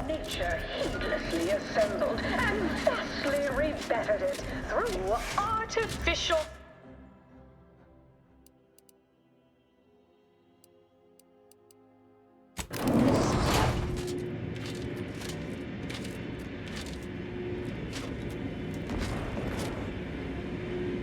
nature heedlessly assembled and vastly rebettered it through artificial...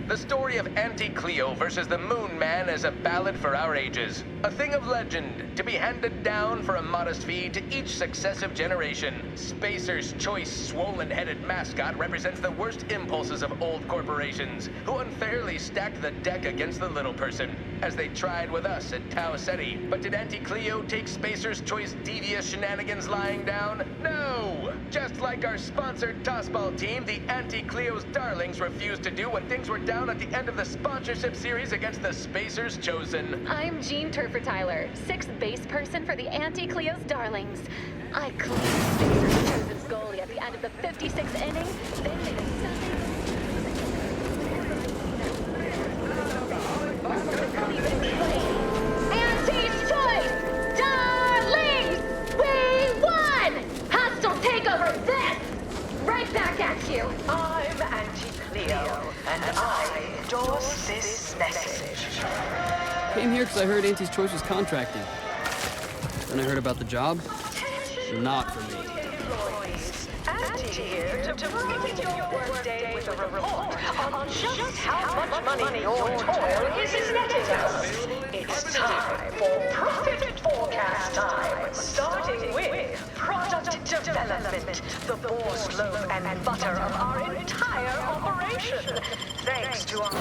The story of Auntie Cleo versus the Moon Man is a ballad for our ages. A thing of legend, to be handed down for a modest fee to each successive generation. Spacer's choice swollen-headed mascot represents the worst impulses of old corporations, who unfairly stacked the deck against the little person, as they tried with us at Tau Ceti. But did Auntie Cleo take Spacer's choice devious shenanigans lying down? No! Just like our sponsored tossball team, the Auntie Cleo's Darlings refused to do when things were down at the end of the sponsorship series against the Spacers Chosen. I'm Jean Turfer-Tyler, 6th base person for the Auntie Cleo's Darlings. I cleaned Spacers Chosen's goalie at the end of the 56th inning, then made a Sunday... Auntie's Choice! Darlings! We won! Hostile takeover this! Right back at you! I'm Auntie Cleo, and I endorse this message. Came here because I heard Auntie's Choice was contracting. Then I heard about the job. Not for me. Auntie here to brighten your workday with a report on just how much money your toil is netting us. It's time for profit forecast time, starting with product development, the boar's loaf and butter of our entire operation. Thanks to our...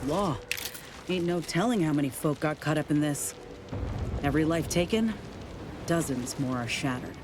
Law. Ain't no telling how many folk got caught up in this. Every life taken, dozens more are shattered.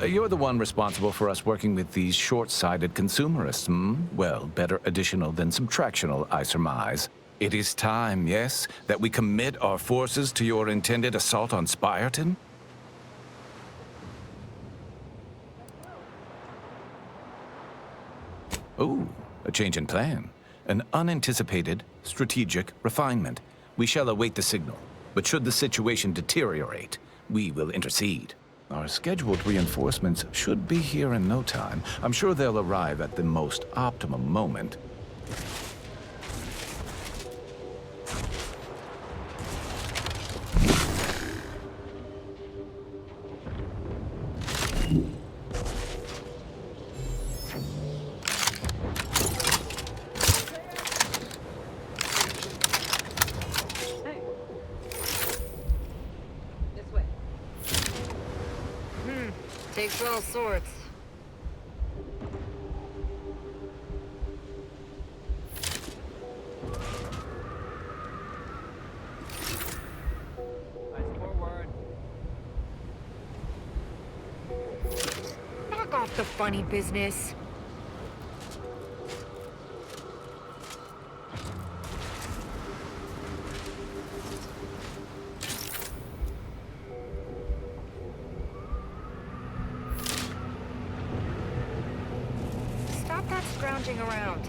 You're the one responsible for us working with these short-sighted consumerists, hmm? Well, better additional than subtractional, I surmise. It is time, yes, that we commit our forces to your intended assault on Spyreton? Ooh, a change in plan. An unanticipated, strategic refinement. We shall await the signal, but should the situation deteriorate, we will intercede. Our scheduled reinforcements should be here in no time. I'm sure they'll arrive at the most optimum moment. Takes all sorts. Forward. Knock off the funny business. Stop that scrounging around.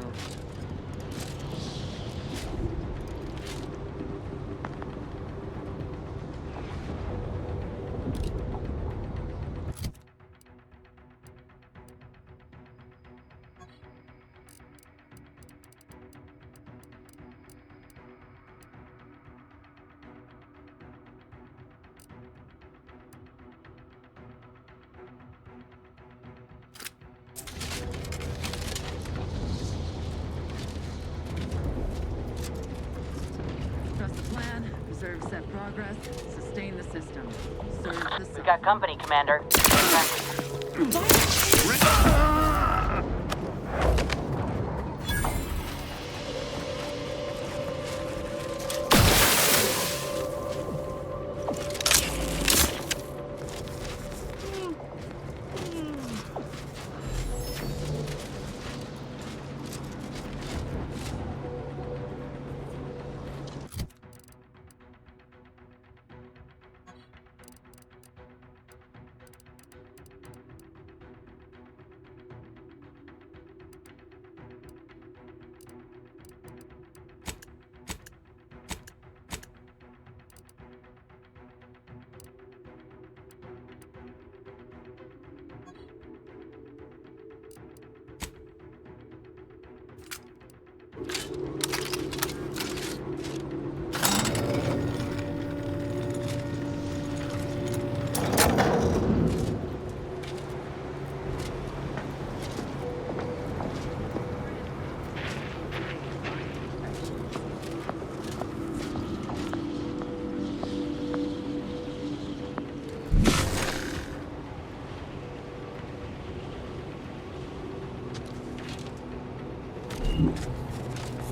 go. Trust the plan, preserve set progress, sustain the system. Serve the We got company, Commander.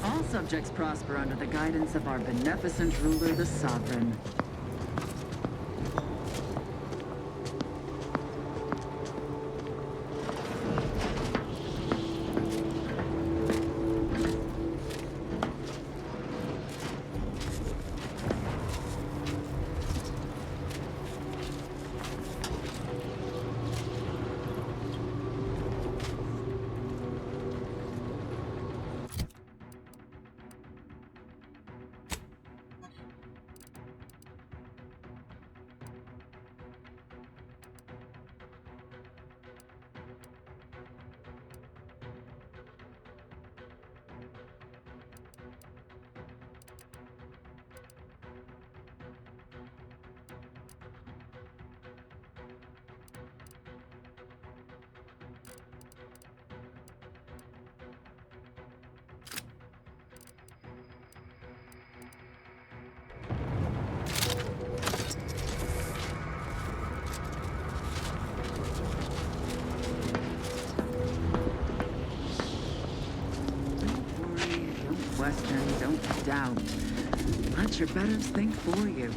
All subjects prosper under the guidance of our beneficent ruler, the Sovereign. Question, don't doubt. Let your betters think for you.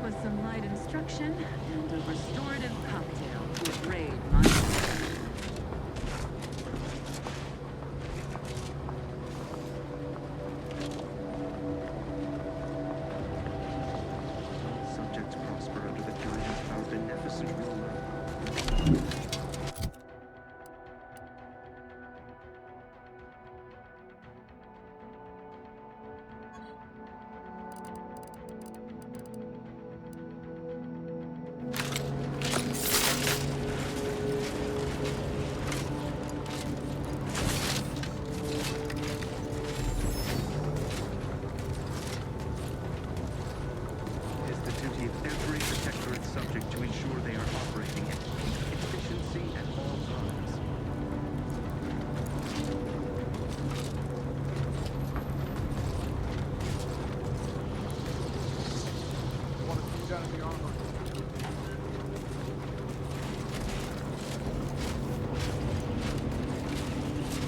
With some light instruction and a restorative cocktail to raid my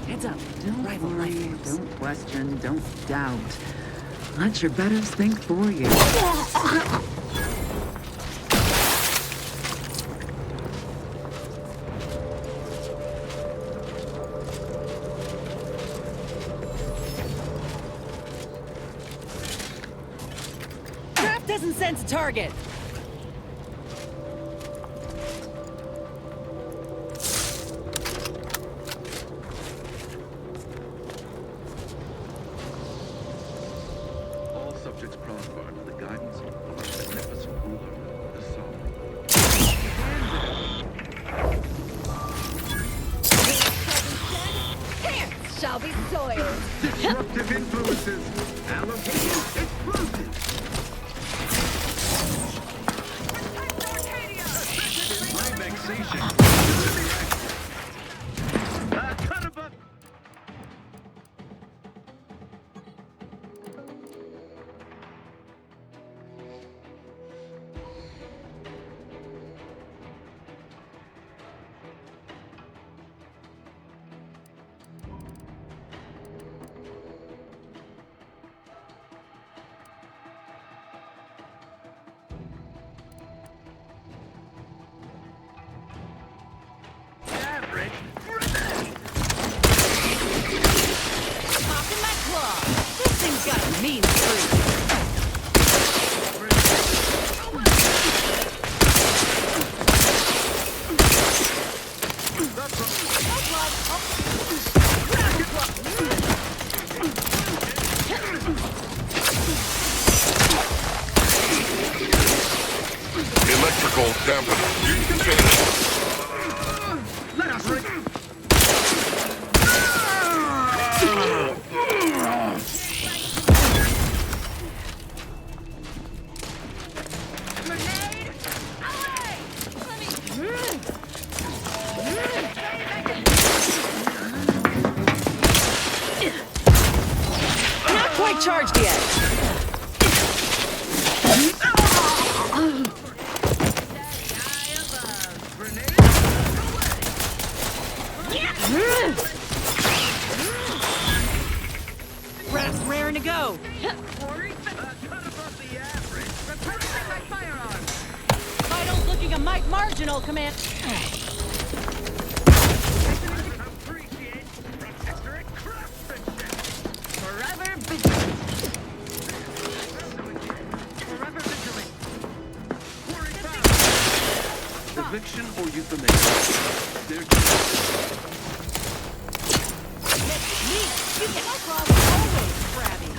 Heads up. Don't Rival worry, life forms. don't question, don't doubt. Let your betters think for you. Trap doesn't sense a target. All subjects prosper under the guidance of our magnificent ruler, the sun. Pants shall be soiled. Disruptive influences. Allocating explosives. My vexation. Cut above. Average. Popping my claw. This thing's got a mean streak. Electrical dampener. Finished. Let us Not quite charged yet. Rat's raring to go. Vital's looking a mite marginal, Command. Forever vigilant. Forever vigilant. eviction or euthanasia. Me, you get my claws always crabby.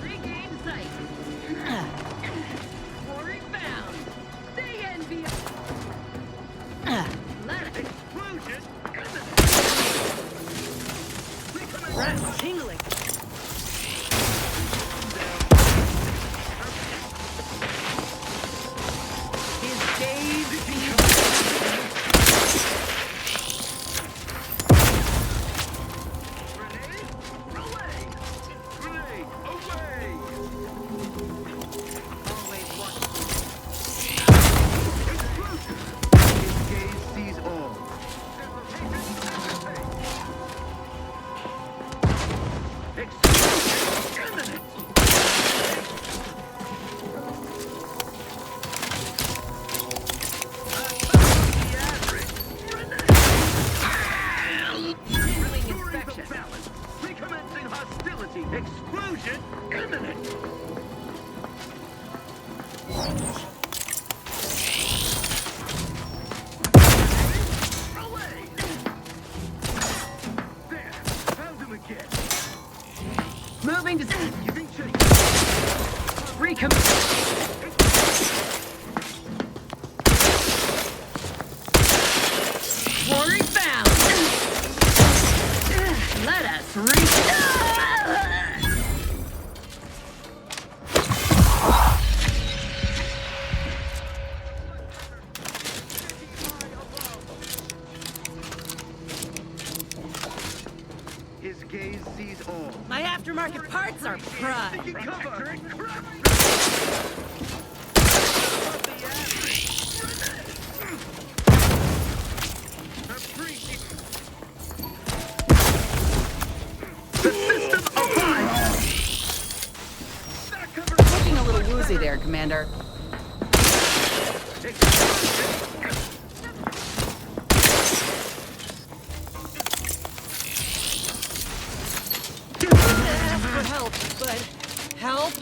Regain sight. Quarry found. They envy us. Rat tingling. His days be always watchful. His gaze sees all. My aftermarket parts are prime. Looking a little woozy there, Commander. Ask for help, but help?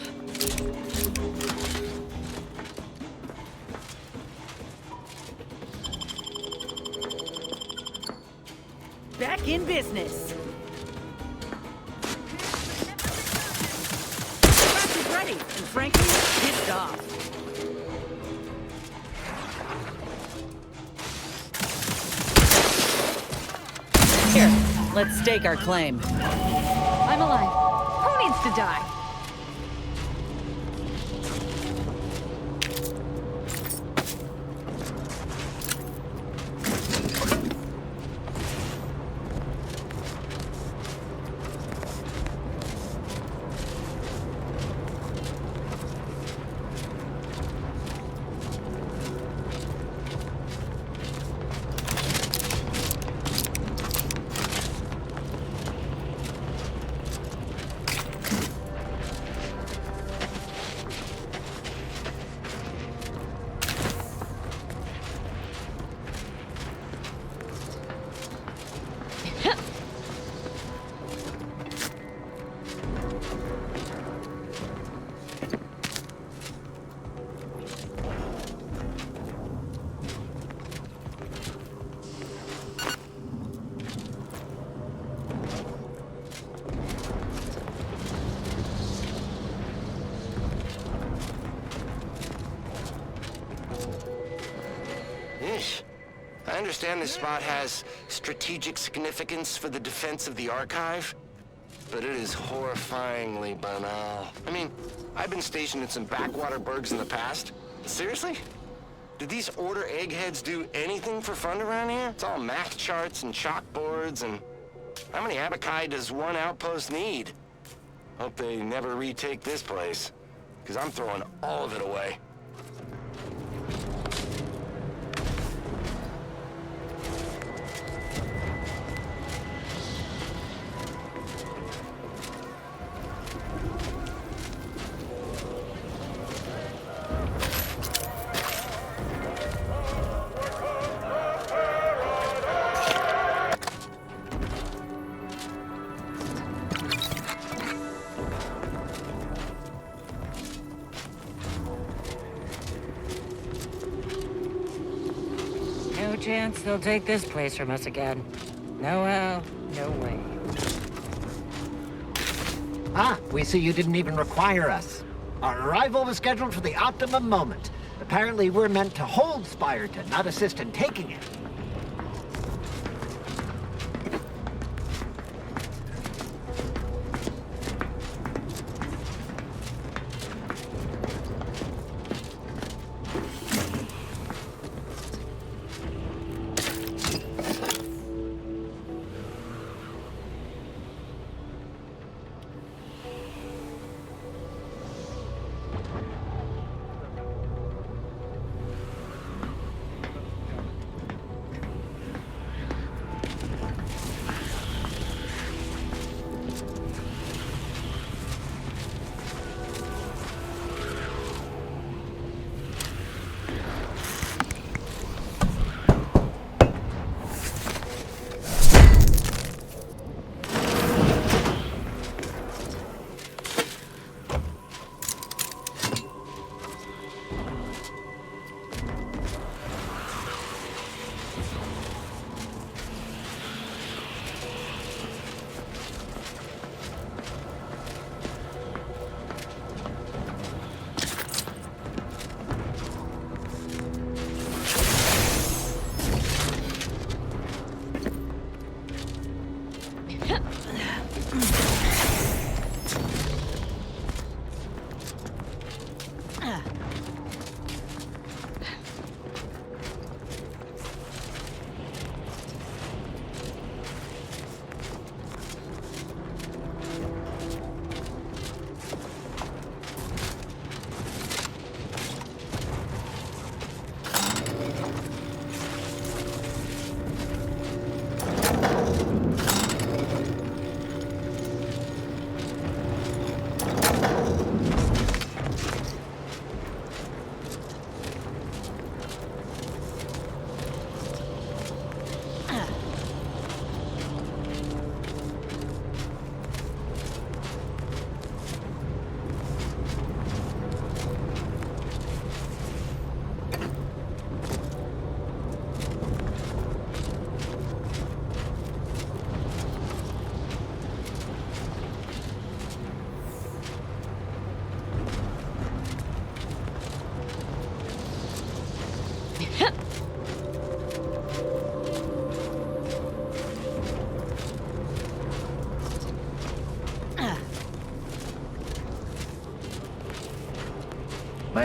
Back in business. Craft is ready, and frankly, pissed off. Here, let's stake our claim. I'm alive. Who needs to die? I understand this spot has strategic significance for the defense of the archive, but it is horrifyingly banal. I mean, I've been stationed in some backwater burgs in the past. Seriously? Did these order eggheads do anything for fun around here? It's all math charts and chalkboards, and how many abaci does one outpost need? Hope they never retake this place, because I'm throwing all of it away. No chance they'll take this place from us again. No how, no way. Ah, we see you didn't even require us. Our arrival was scheduled for the optimum moment. Apparently we're meant to hold Spyreton, not assist in taking it.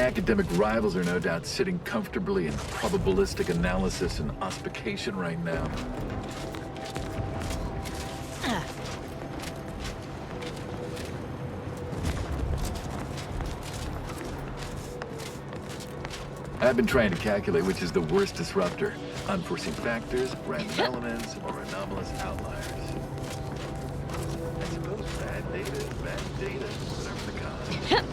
academic rivals are no doubt sitting comfortably in probabilistic analysis and auspication right now. I've been trying to calculate which is the worst disruptor. Unforeseen factors, random elements, or anomalous outliers. I suppose bad data, whatever the kind.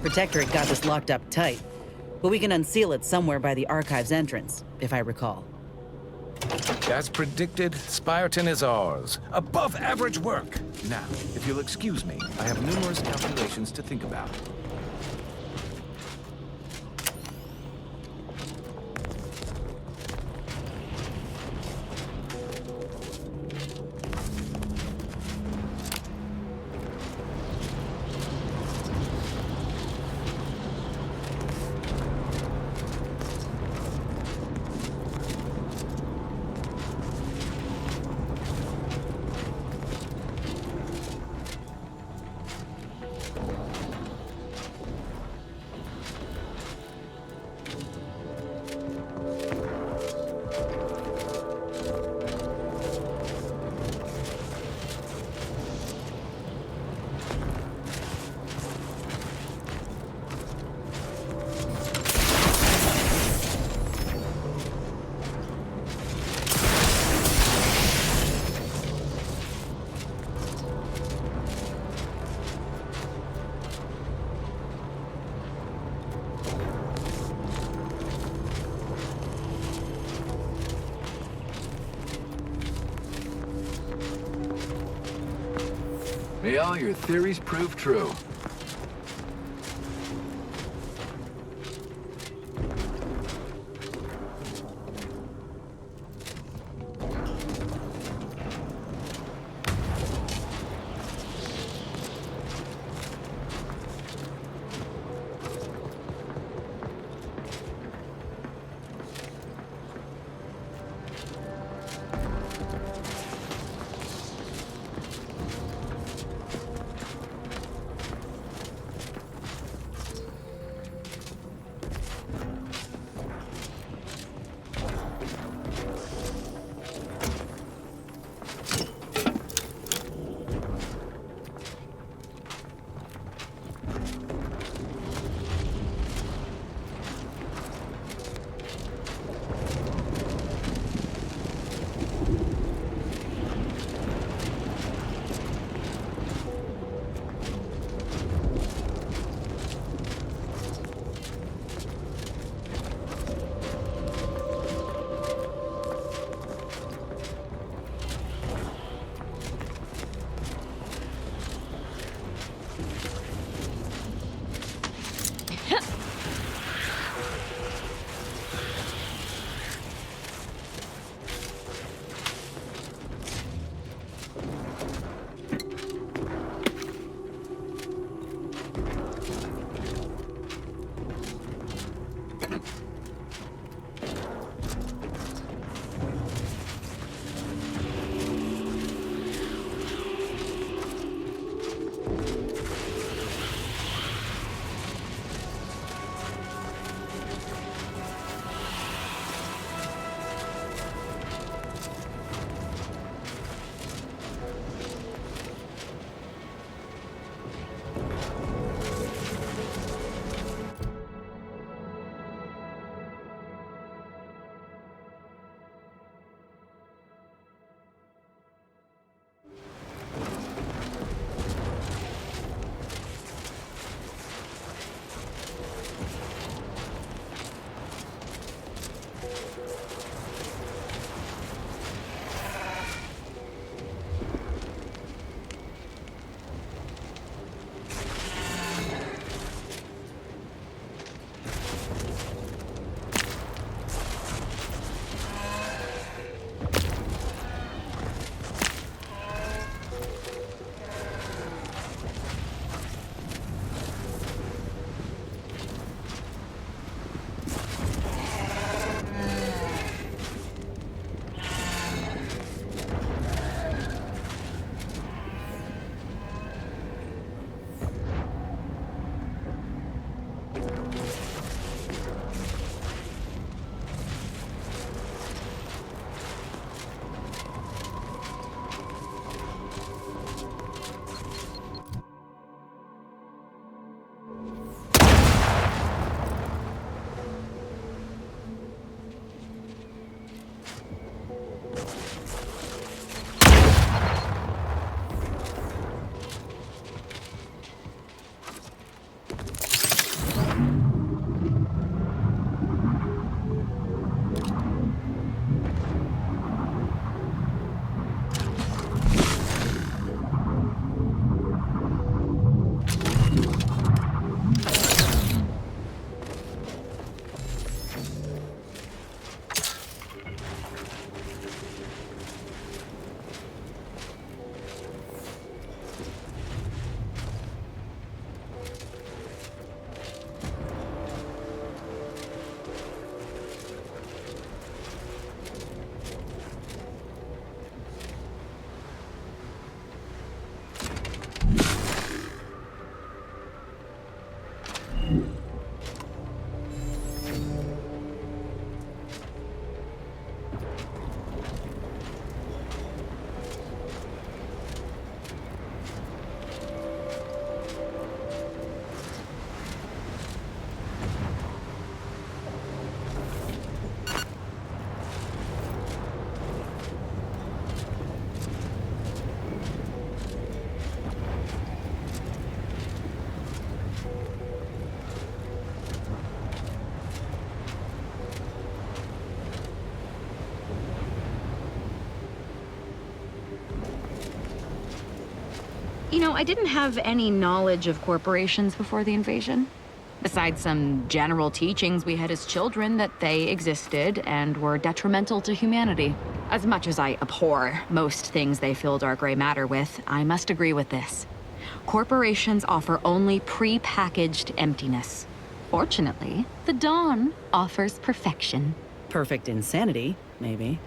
Protectorate got this locked up tight, but we can unseal it somewhere by the archive's entrance, if I recall. As predicted, Spireton is ours. Above average work. Now, if you'll excuse me, I have numerous calculations to think about. May all your theories prove true. You know, I didn't have any knowledge of corporations before the invasion. Besides some general teachings we had as children that they existed and were detrimental to humanity. As much as I abhor most things they filled our gray matter with, I must agree with this. Corporations offer only pre-packaged emptiness. Fortunately, the Dawn offers perfection. Perfect insanity, maybe.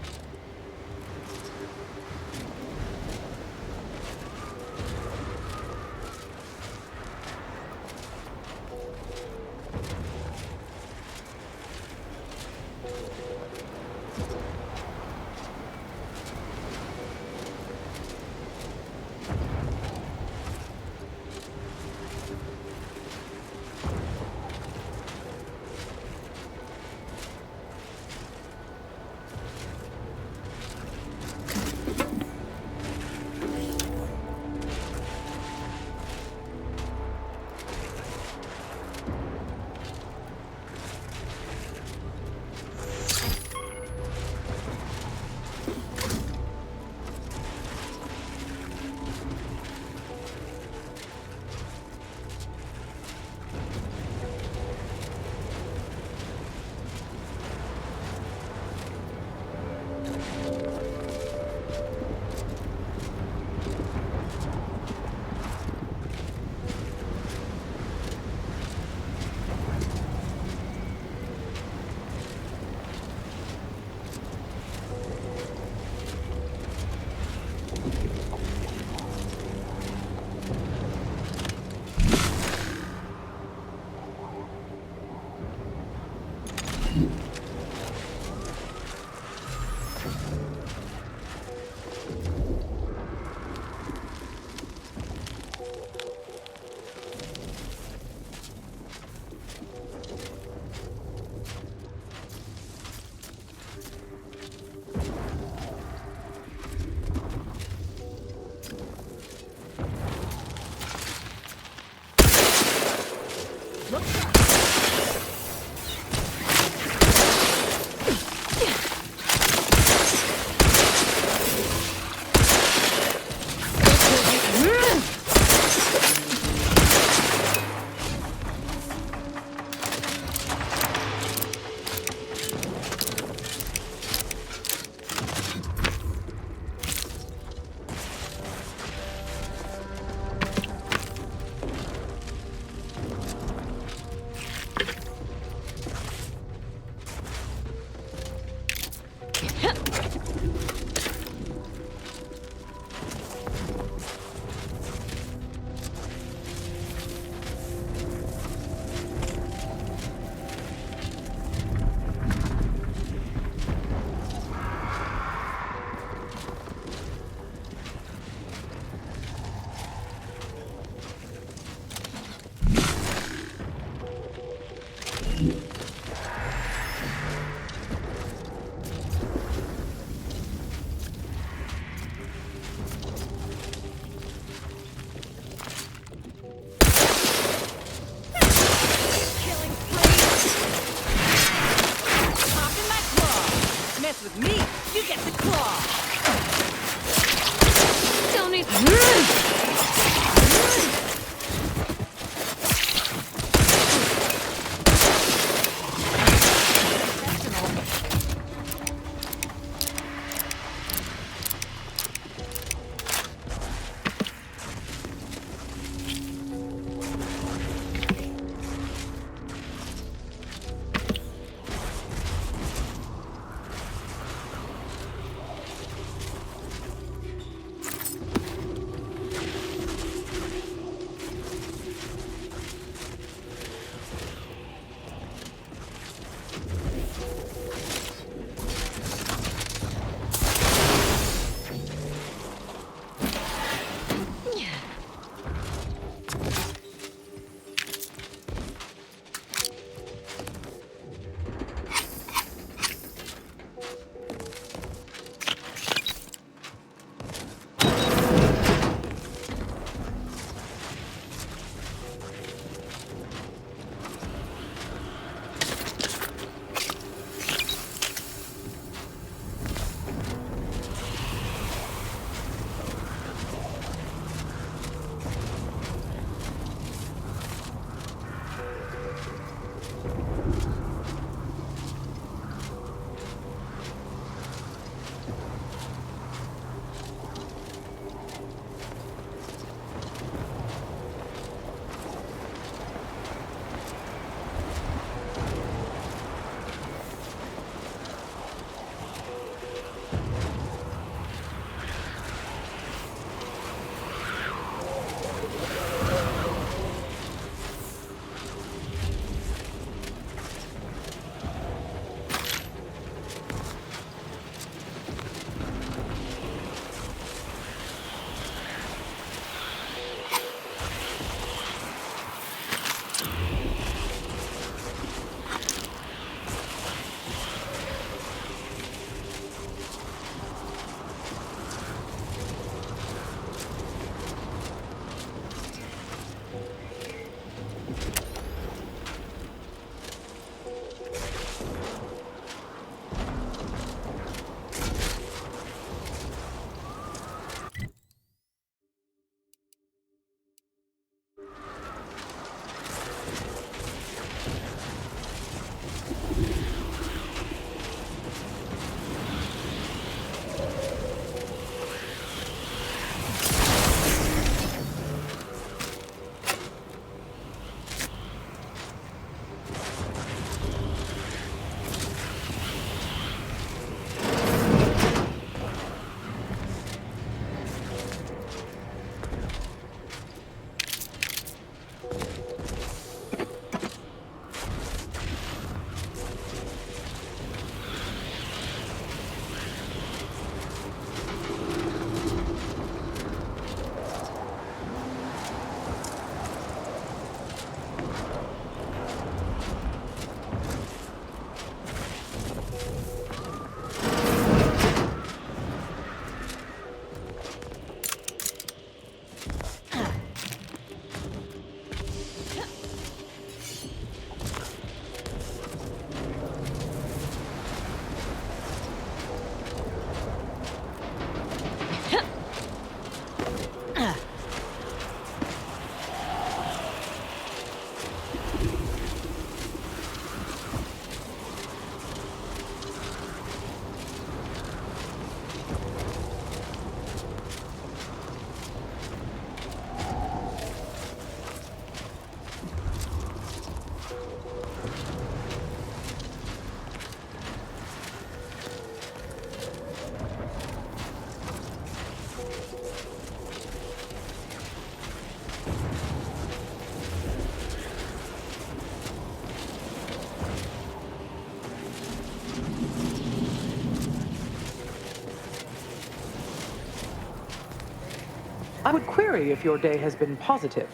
query if your day has been positive,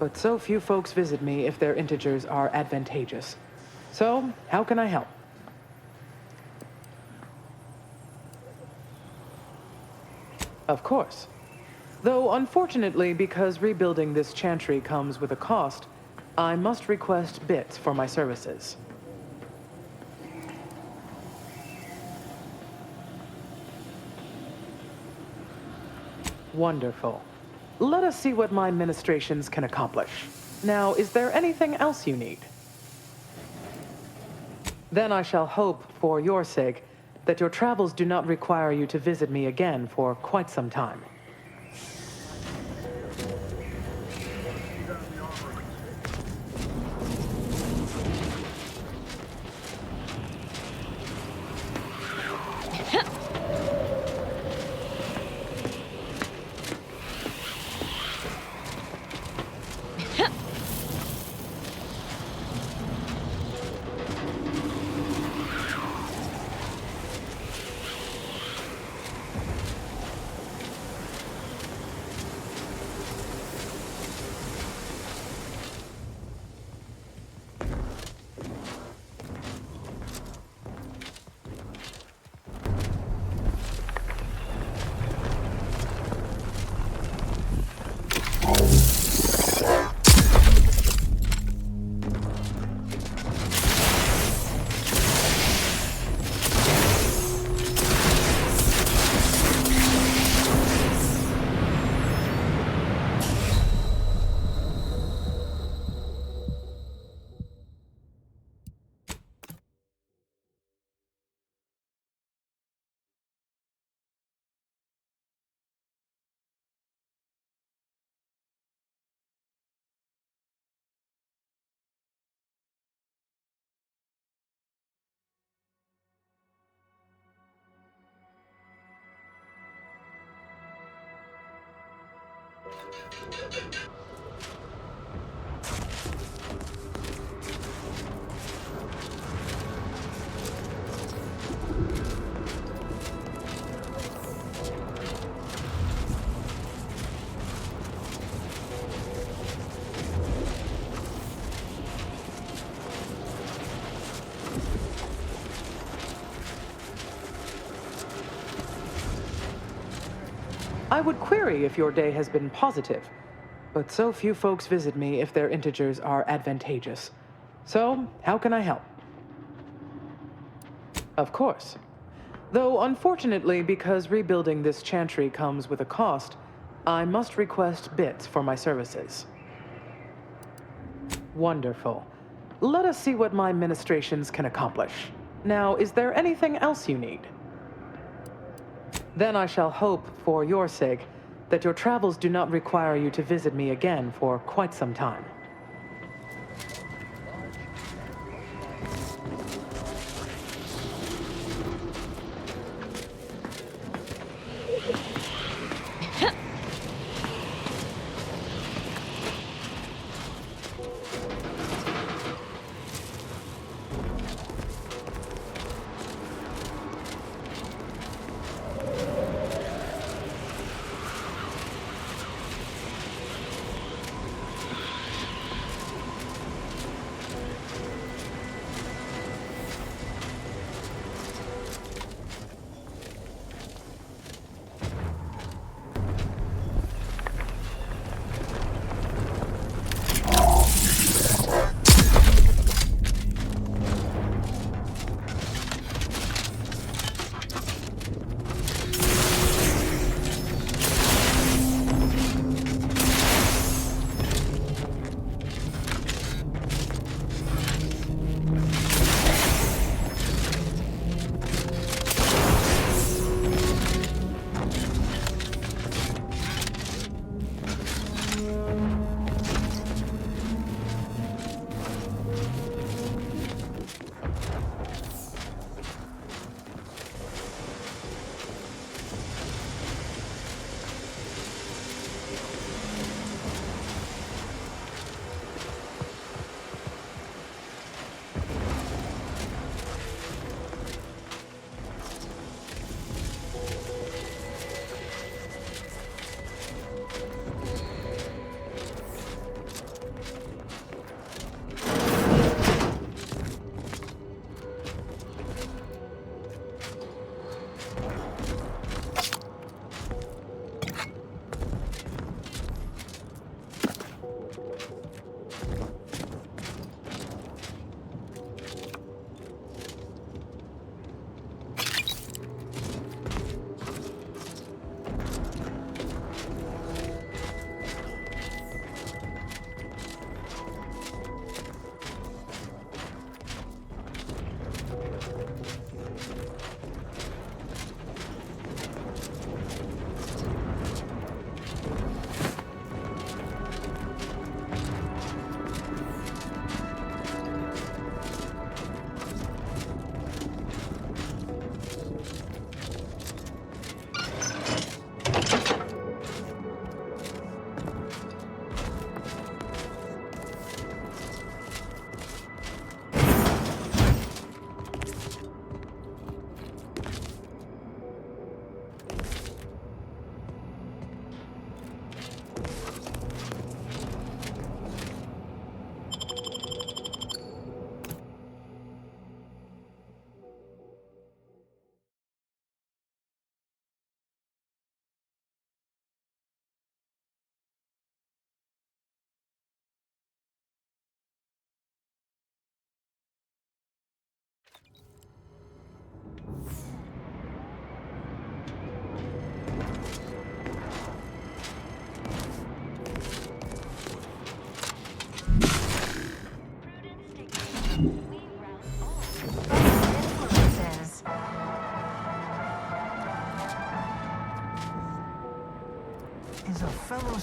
but so few folks visit me if their integers are advantageous. So, how can I help? Of course. Though, unfortunately, because rebuilding this chantry comes with a cost, I must request bits for my services. Wonderful. Let us see what my ministrations can accomplish. Now, is there anything else you need? Then I shall hope, for your sake, that your travels do not require you to visit me again for quite some time. I would query if your day has been positive, but so few folks visit me if their integers are advantageous. So, how can I help? Of course. Though, unfortunately, because rebuilding this chantry comes with a cost, I must request bits for my services. Wonderful. Let us see what my ministrations can accomplish. Now, is there anything else you need? Then I shall hope, for your sake, that your travels do not require you to visit me again for quite some time.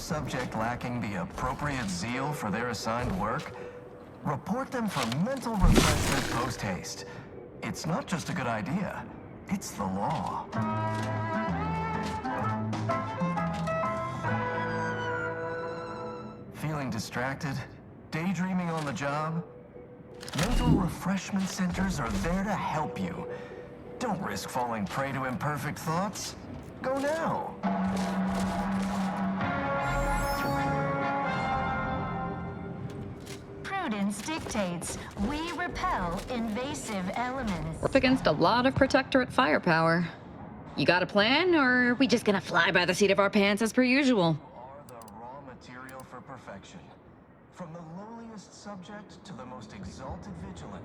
subject lacking the appropriate zeal for their assigned work? Report them for mental refreshment post-haste. It's not just a good idea, it's the law. Feeling distracted? Daydreaming on the job? Mental refreshment centers are there to help you. Don't risk falling prey to imperfect thoughts. Go now. Prudence dictates we repel invasive elements. We're up against a lot of Protectorate firepower. You got a plan, or are we just gonna fly by the seat of our pants as per usual? Are the raw material for perfection. From the lowliest subject to the most exalted vigilant.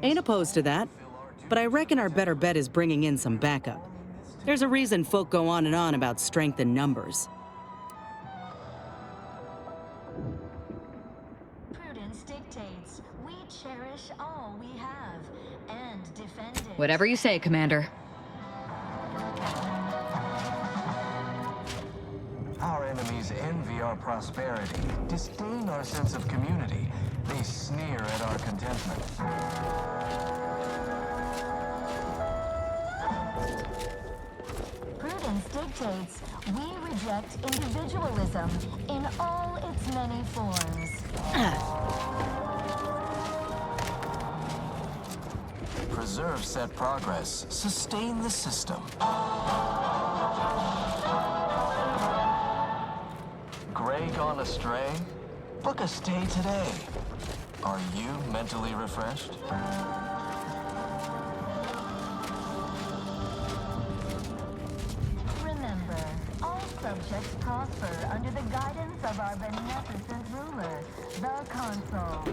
Ain't opposed to that, but I reckon our better bet is bringing in some backup. There's a reason folk go on and on about strength in numbers. Prudence dictates we cherish all we have and defend it. Whatever you say, Commander. Our enemies envy our prosperity, disdain our sense of community. They sneer at our contentment. Prudence dictates we reject individualism in all its many forms. Preserve set progress. Sustain the system. Gray gone astray? Book a stay today. Are you mentally refreshed? Remember, all subjects prosper under the guidance of our beneficent ruler, the Consul.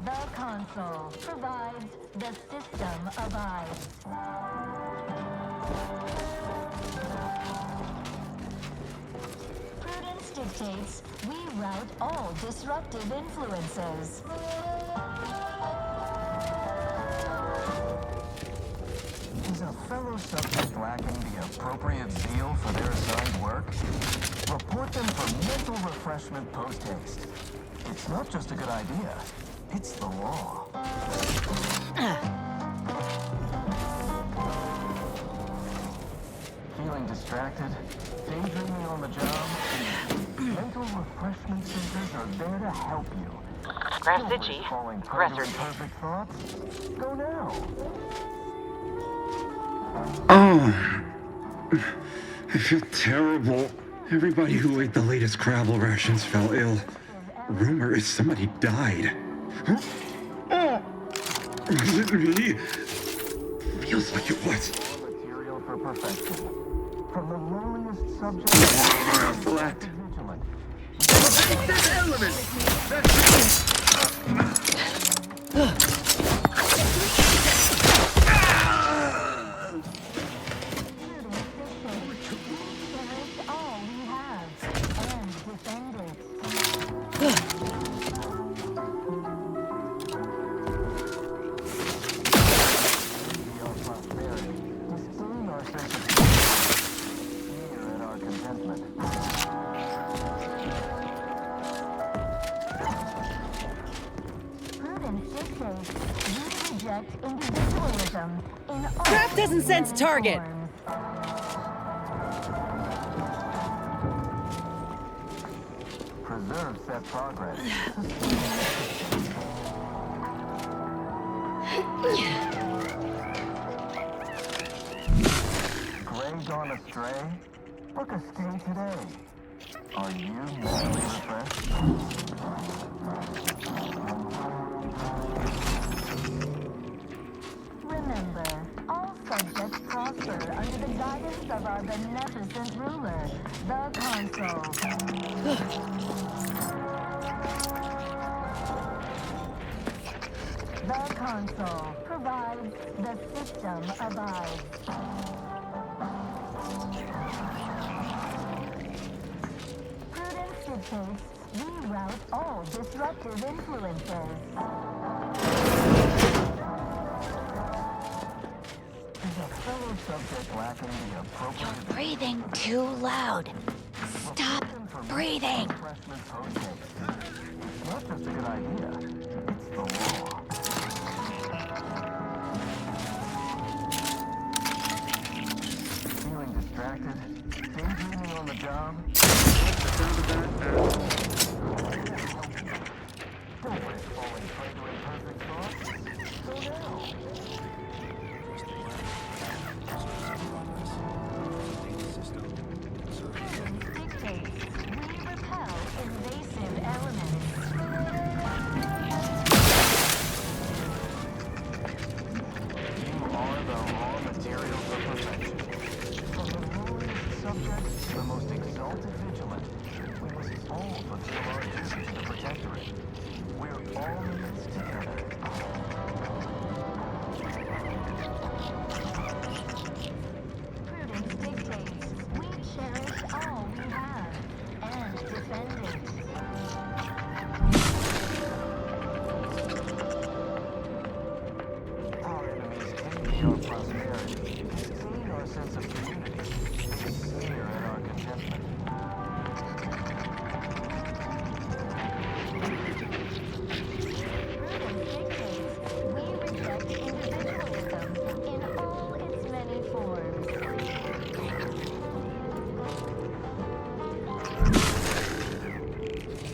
The Consul provides, the system abides. Prudence dictates we rout all disruptive influences. Is a fellow subject lacking the appropriate zeal for their assigned work? Report them for mental refreshment post-haste. It's not just a good idea, it's the law. Feeling distracted? Daydreaming on the job? Mental refreshment centers are there to help you. Grab Stitchy. Aggressor. Perfect thoughts? Go now. Oh, I feel terrible. Everybody who ate the latest Crabble rations fell ill. Rumor is somebody died. Huh? Oh, was it me? Feels like it was. Material for perfection. From the lowliest subject Flat. vigilant. Take that element! All we have and defend it. Your prosperity. Disdain our sense of sneer at our contentment. Prudence dictates we reject individualism in all Craft doesn't its sense many target. forms. Preserve set progress. Gray gone astray? Book a stay today. Are you mentally refreshed? Remember, all subjects prosper under the guidance of our beneficent ruler, the Consul. The Consul provides, the system abides. Prudence dictates we rout all disruptive influences. The fellow subject lacking the appropriate... You're breathing too loud. Stop breathing. Refreshment post-haste. It's not just a good idea, it's the law. Feeling distracted? Daydreaming on the job? Don't risk falling prey to imperfect thoughts. Go now. Dictates. We repel invasive elements. You are the raw material for perfection. From the lowliest subject to the most exalted vigilant, we must all fulfill our duty to the Protectorate. We're all in this together. Prudence dictates. We cherish all we have and defend it. Our enemies envy our prosperity, disdain our sense of community, they sneer at our contentment. Prudence dictates. We reject individualism in all its many forms.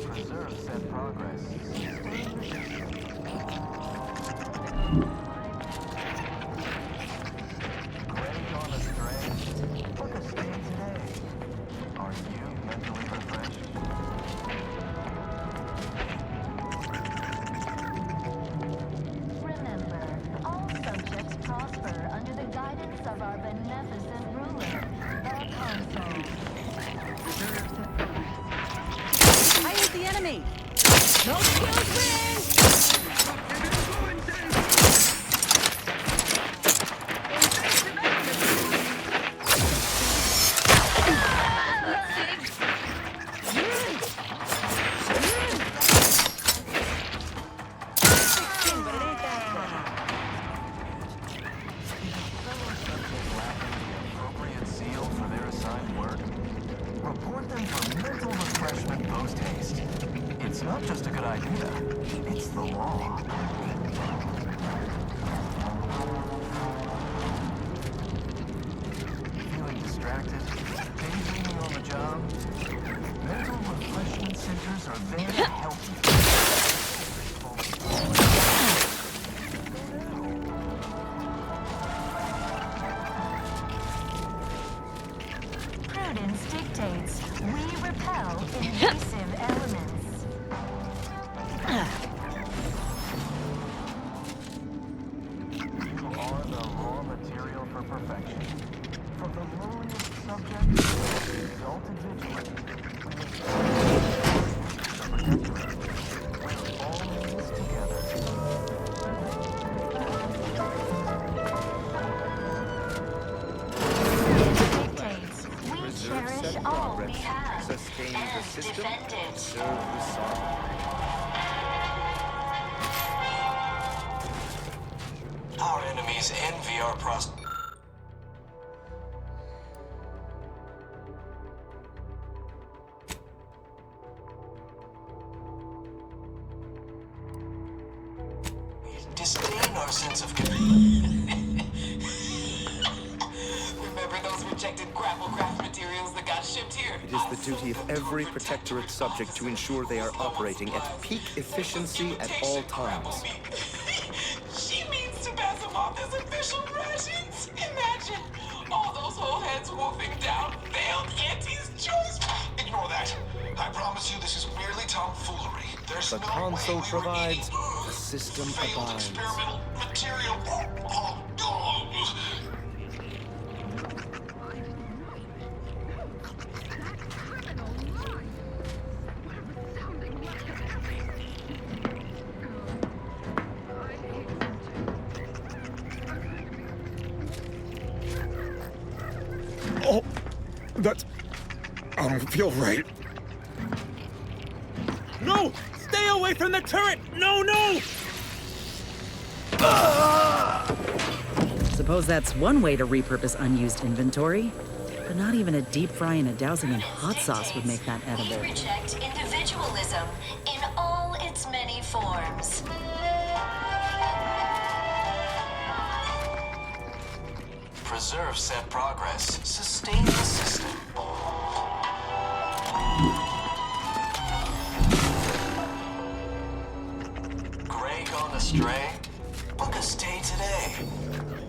Preserve said progress. Sustain the system. Greg on astray? Book a stay today. Are you mentally refreshed? Remember, all subjects prosper under the guidance of our beneficent ruler, the Consul. I hit the enemy! No skills win! Fellow subjects lacking the appropriate zeal for their assigned work? Report them for mental refreshment post-haste. It's not just a good idea, it's the law. Feeling distracted? Daydreaming on the job? Mental refreshment centers are there to help you. Prudence dictates. We repel invasive elements. You are the raw material for perfection. From the lowliest subject to the most exalted vigilant, we must all the Protectorate. We're all in this together. Dictates. We cherish all we have and defend it. Our enemies envy our disdain our sense of community. Remember those rejected grapple craft materials that got shipped here? It is the duty of every Protectorate subject to ensure they are operating at peak efficiency at all times. She means to pass them off as official rations. Imagine all those whole heads wolfing down failed Auntie's choice. Ignore that. I promise you this is merely tomfoolery. There's The no console way we provides, redeem the system failed abides. experimental material. Oh, that's... I don't feel right. No! Stay away from the turret! No, no! Suppose that's one way to repurpose unused inventory. But not even a deep fry and a dousing in hot sauce would make that edible. We reject individualism in all its many forms. Preserve said progress. Sustain the system. Gray gone astray? Book a stay today.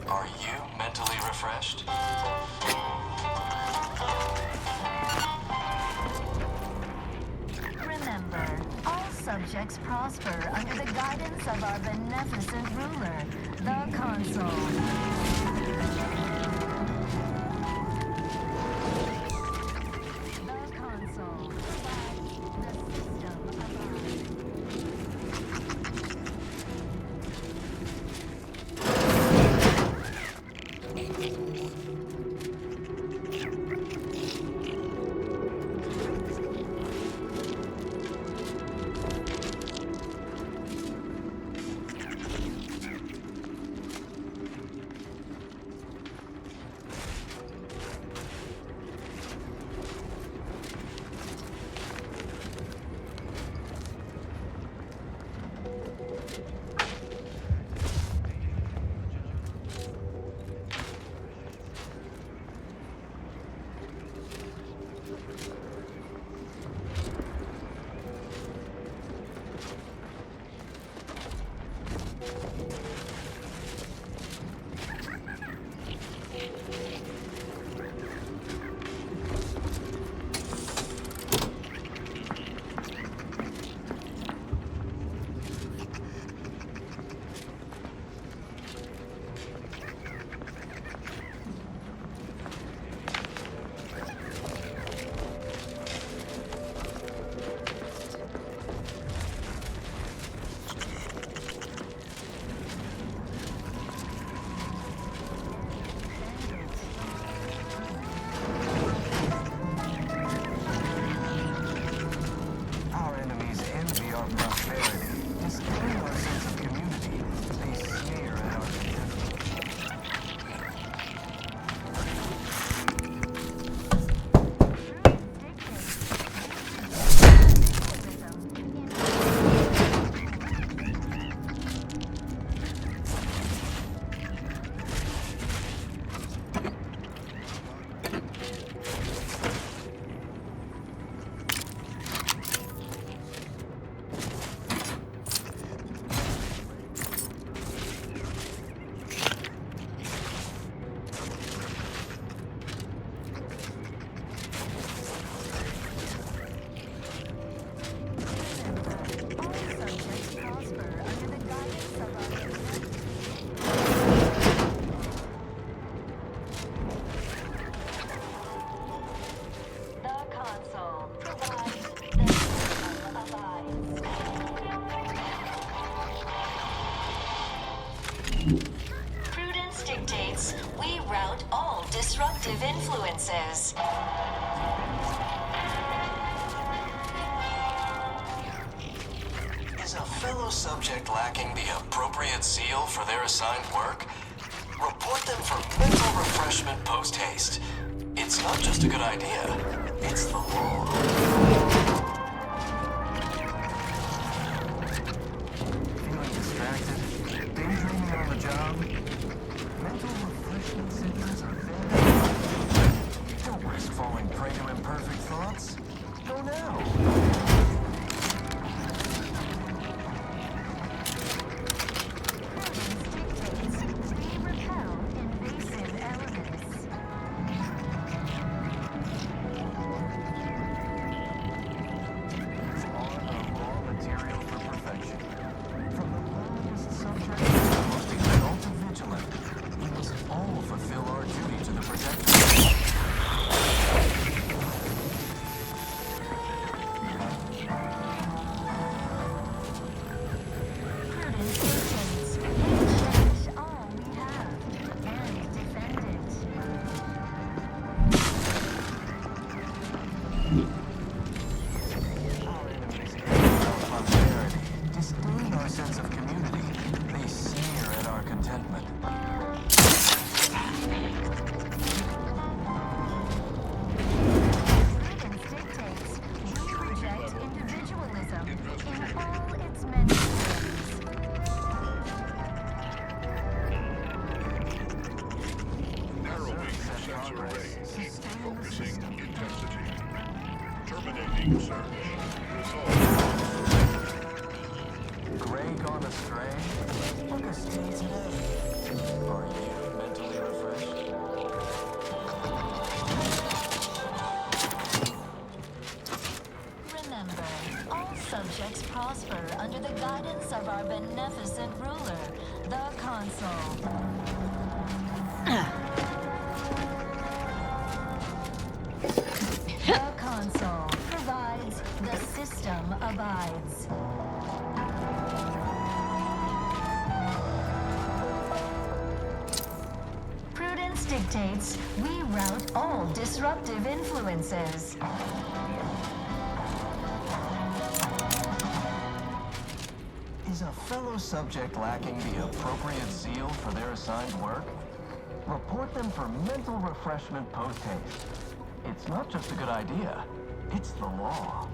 Are you mentally refreshed? Remember, all subjects prosper under the guidance of our beneficent ruler, the Consul. Prudence dictates we rout all disruptive influences. Is a fellow subject lacking the appropriate seal for their assigned work? Report them for mental refreshment post-haste. It's not just a good idea, it's the law. Feeling distracted? Daydreaming on the job? Mental refreshment centers are there. Don't risk falling prey to imperfect thoughts. Go now. Terminating search. Gray gone astray? Look a stay today. Are you mentally refreshed? Remember, all subjects prosper under the guidance of our beneficent ruler, the Consul. The Consul provides, the system abides. Prudence dictates we rout all disruptive influences. Is a fellow subject lacking the appropriate zeal for their assigned work? Report them for mental refreshment post-haste. It's not just a good idea, it's the law.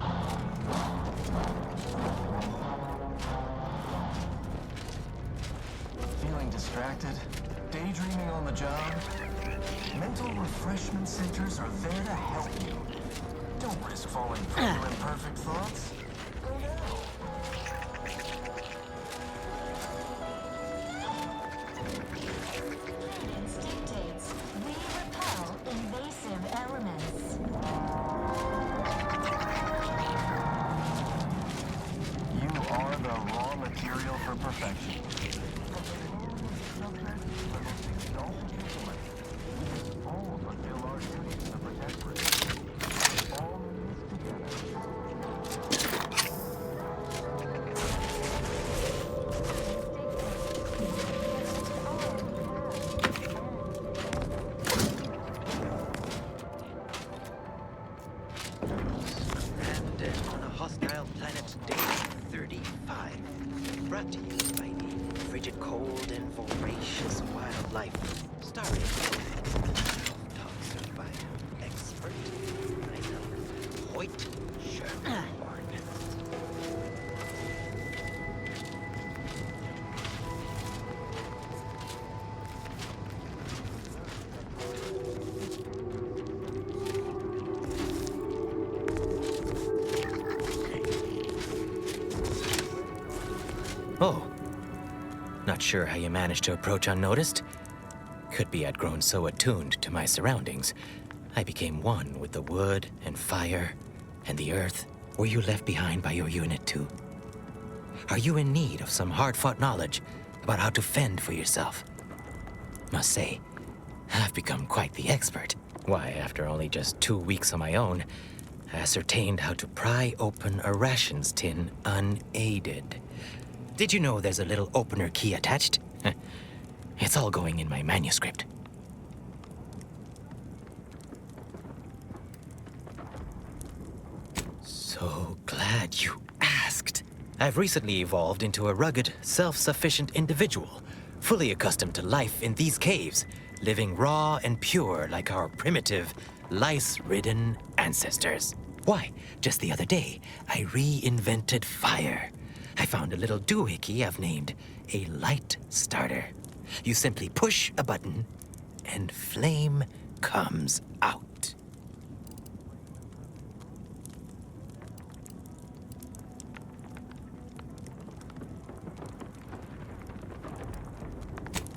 Feeling distracted? Daydreaming on the job? Mental refreshment centers are there to help you. Don't risk falling prey to imperfect thoughts. Go now. Prudence dictates we repel invasive elements. You are the raw material for perfection. All fulfill our duties to protect Britain. All in this together. Stranded on a hostile planet, day 35. Brought to you by the frigid cold and voracious wildlife. Starring Talk certified expert, myself, Hoyt Sherborne. Oh. Not sure how you managed to approach unnoticed. Could be I'd grown so attuned to my surroundings, I became one with the wood and fire and the earth. Were you left behind by your unit too? Are you in need of some hard-fought knowledge about how to fend for yourself? Must say, I've become quite the expert. Why, after only just 2 weeks on my own, I ascertained how to pry open a rations tin unaided. Did you know there's a little opener key attached? It's all going in my manuscript. So glad you asked. I've recently evolved into a rugged, self-sufficient individual, fully accustomed to life in these caves, living raw and pure like our primitive, lice-ridden ancestors. Why, just the other day, I reinvented fire. I found a little doohickey I've named a light starter. You simply push a button, and flame comes out.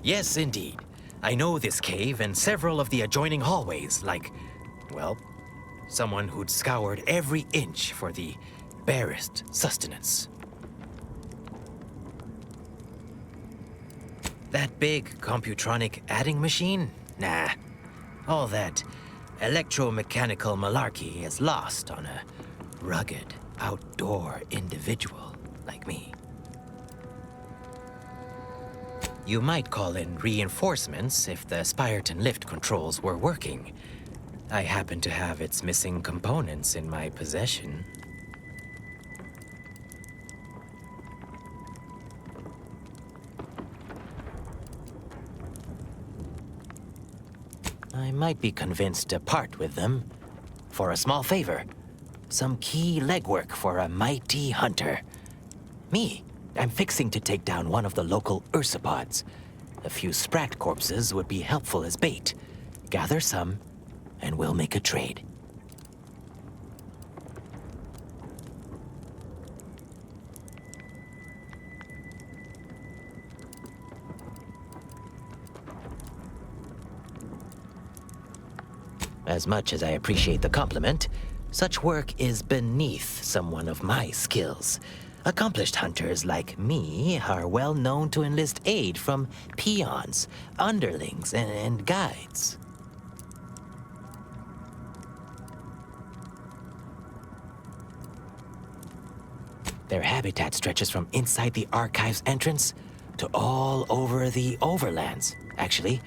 Yes, indeed. I know this cave and several of the adjoining hallways, like, well, someone who'd scoured every inch for the barest sustenance. That big computronic adding machine? Nah. All that electromechanical malarkey is lost on a rugged, outdoor individual like me. You might call in reinforcements if the Spyreton lift controls were working. I happen to have its missing components in my possession. I might be convinced to part with them for a small favor. Some key legwork for a mighty hunter. Me, I'm fixing to take down one of the local ursopods. A few spracked corpses would be helpful as bait. Gather some, and we'll make a trade. As much as I appreciate the compliment, such work is beneath someone of my skills. Accomplished hunters like me are well known to enlist aid from peons, underlings, and guides. Their habitat stretches from inside the archive's entrance to all over the overlands. Actually,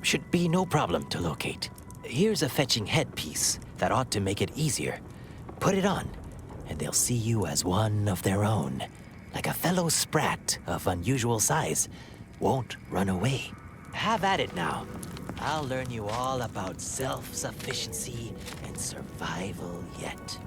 should be no problem to locate. Here's a fetching headpiece that ought to make it easier. Put it on, and they'll see you as one of their own. Like a fellow sprat of unusual size. Won't run away. Have at it now. I'll learn you all about self-sufficiency and survival yet.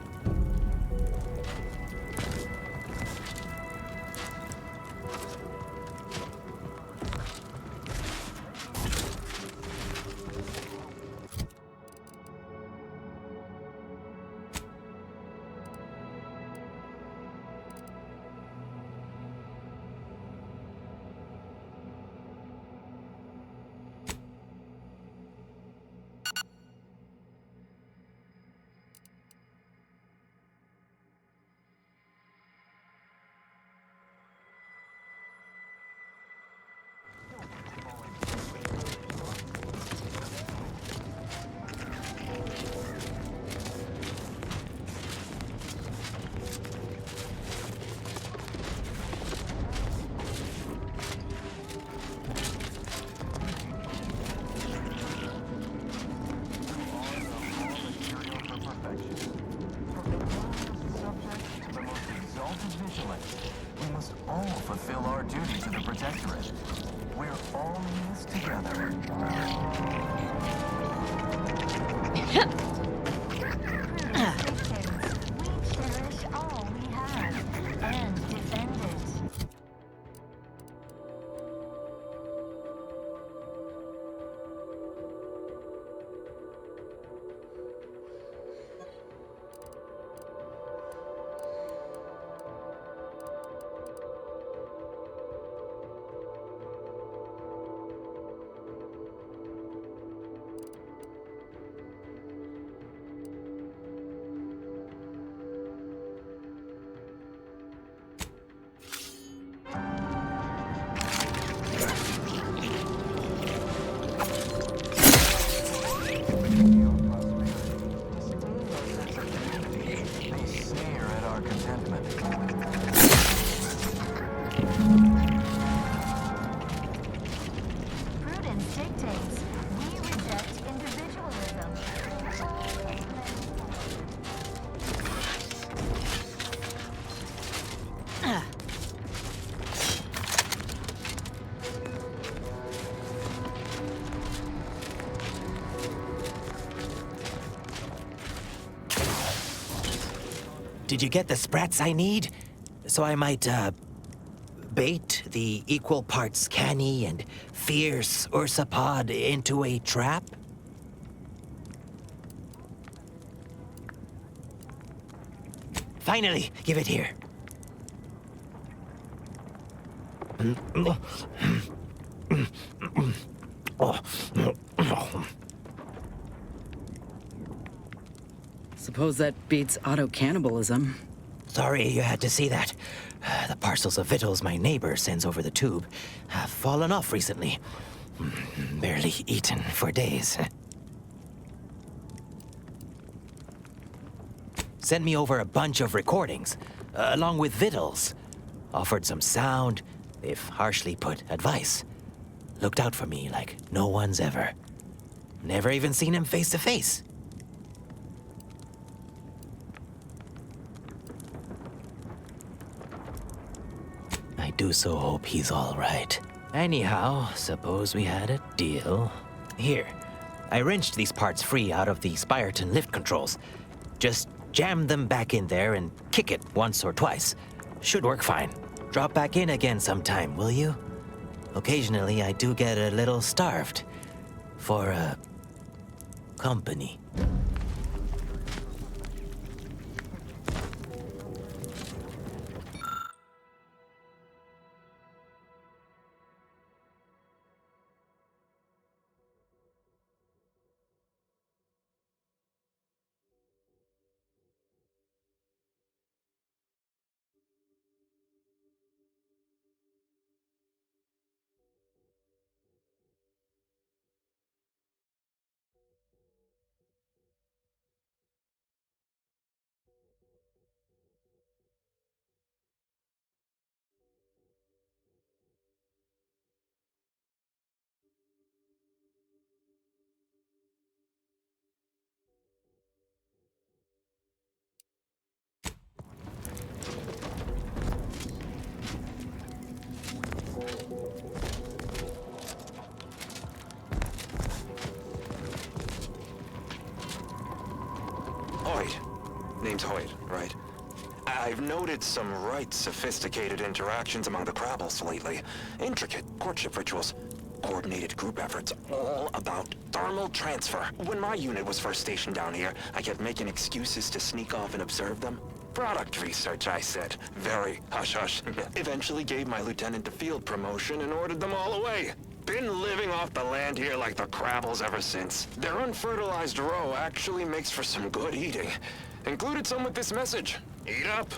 We must all fulfill our duty to the Protectorate. We're all in this together. We cherish all we have and defend it. Did you get the sprats I need? So I might, bait the equal parts canny and fierce ursapod into a trap? Finally, give it here. Suppose that beats auto-cannibalism. Sorry you had to see that. The parcels of victuals my neighbor sends over the tube have fallen off recently. Barely eaten for days. Sent me over a bunch of recordings, along with victuals. Offered some sound, if harshly put, advice. Looked out for me like no one's ever. Never even seen him face to face. I do so hope he's all right. Anyhow, suppose we had a deal. Here, I wrenched these parts free out of the Spyreton lift controls. Just jam them back in there and kick it once or twice. Should work fine. Drop back in again sometime, will you? Occasionally, I do get a little starved for, company. Hoyt. Name's Hoyt, right? I've noted some right sophisticated interactions among the Crabbles lately. Intricate courtship rituals, coordinated group efforts, all about thermal transfer. When my unit was first stationed down here, I kept making excuses to sneak off and observe them. Product research, I said. Very hush-hush. Eventually gave my lieutenant a field promotion and ordered them all away. Been living off the land here like the Crabbles ever since. Their unfertilized roe actually makes for some good eating. Included some with this message. Eat up.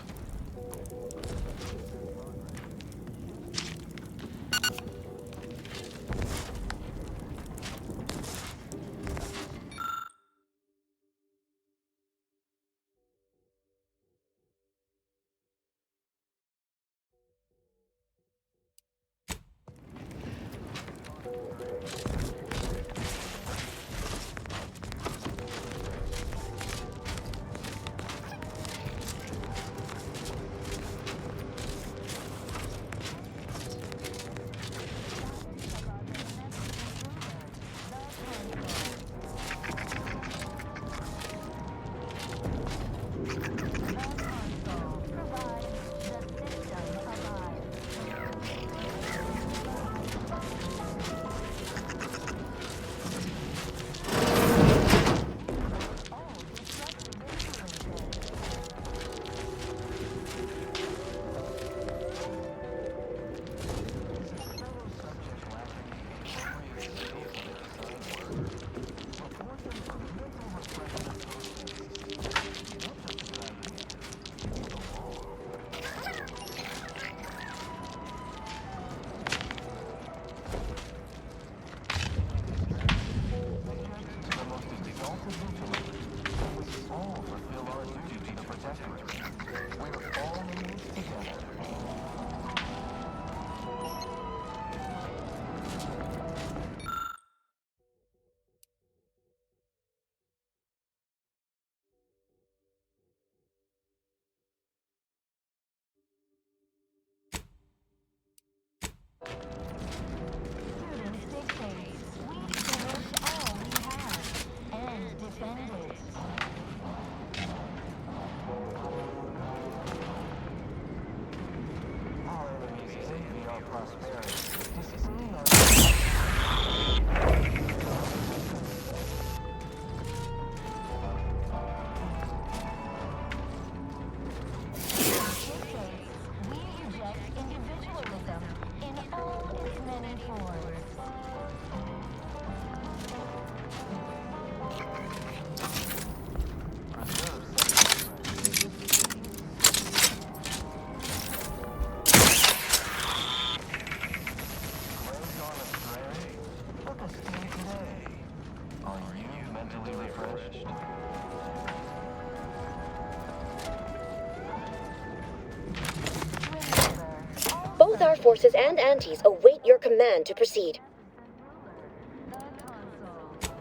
Both our forces and antis await your command to proceed.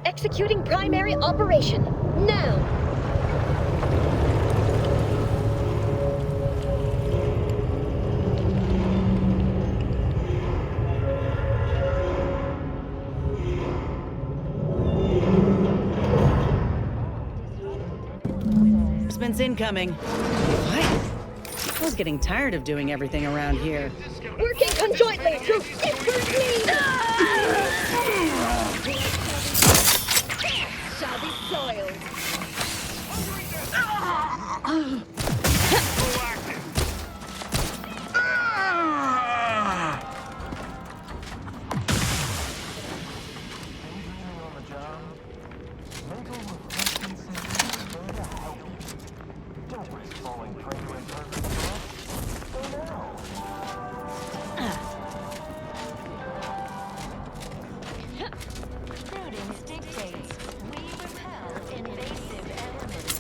Executing primary operation, now! Participants incoming. What? I was getting tired of doing everything around here. Working conjointly through different needs! Shall be soiled. Prudence dictates we repel invasive elements.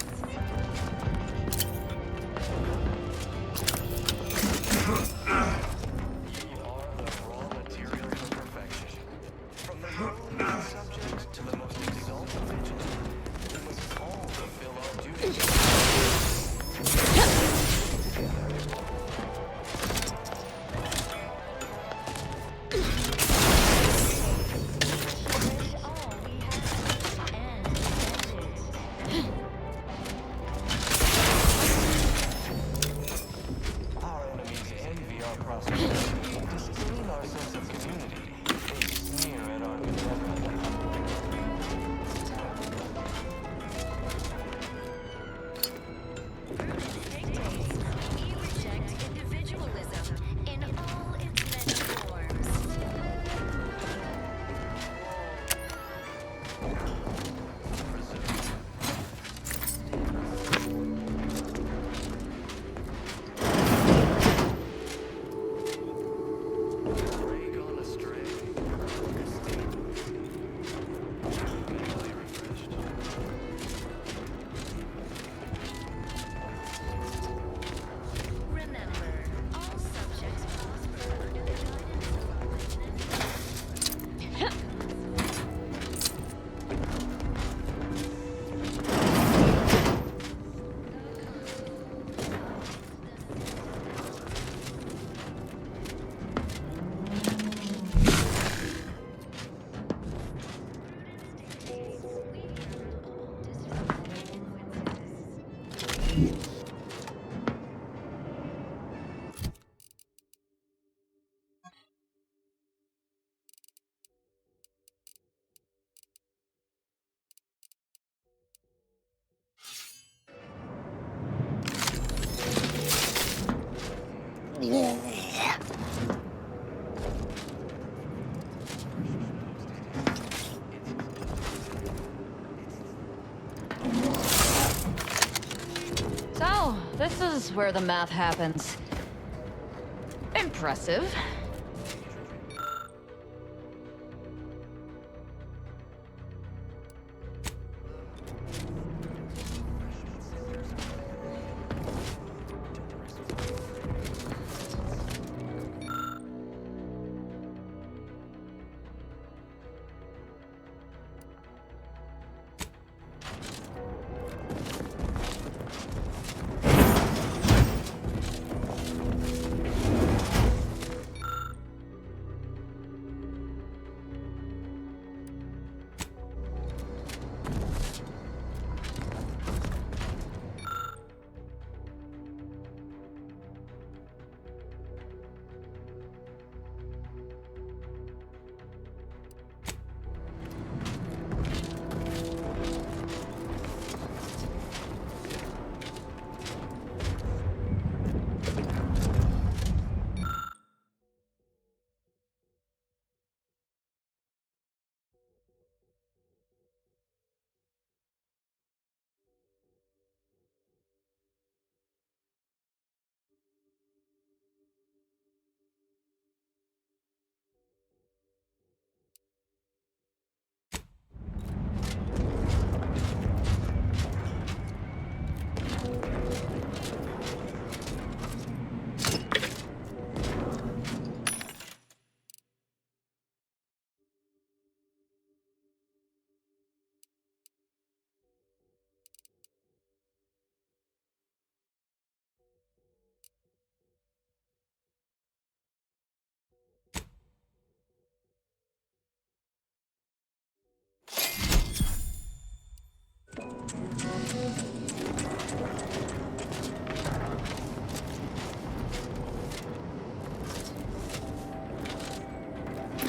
So, this is where the math happens. Impressive.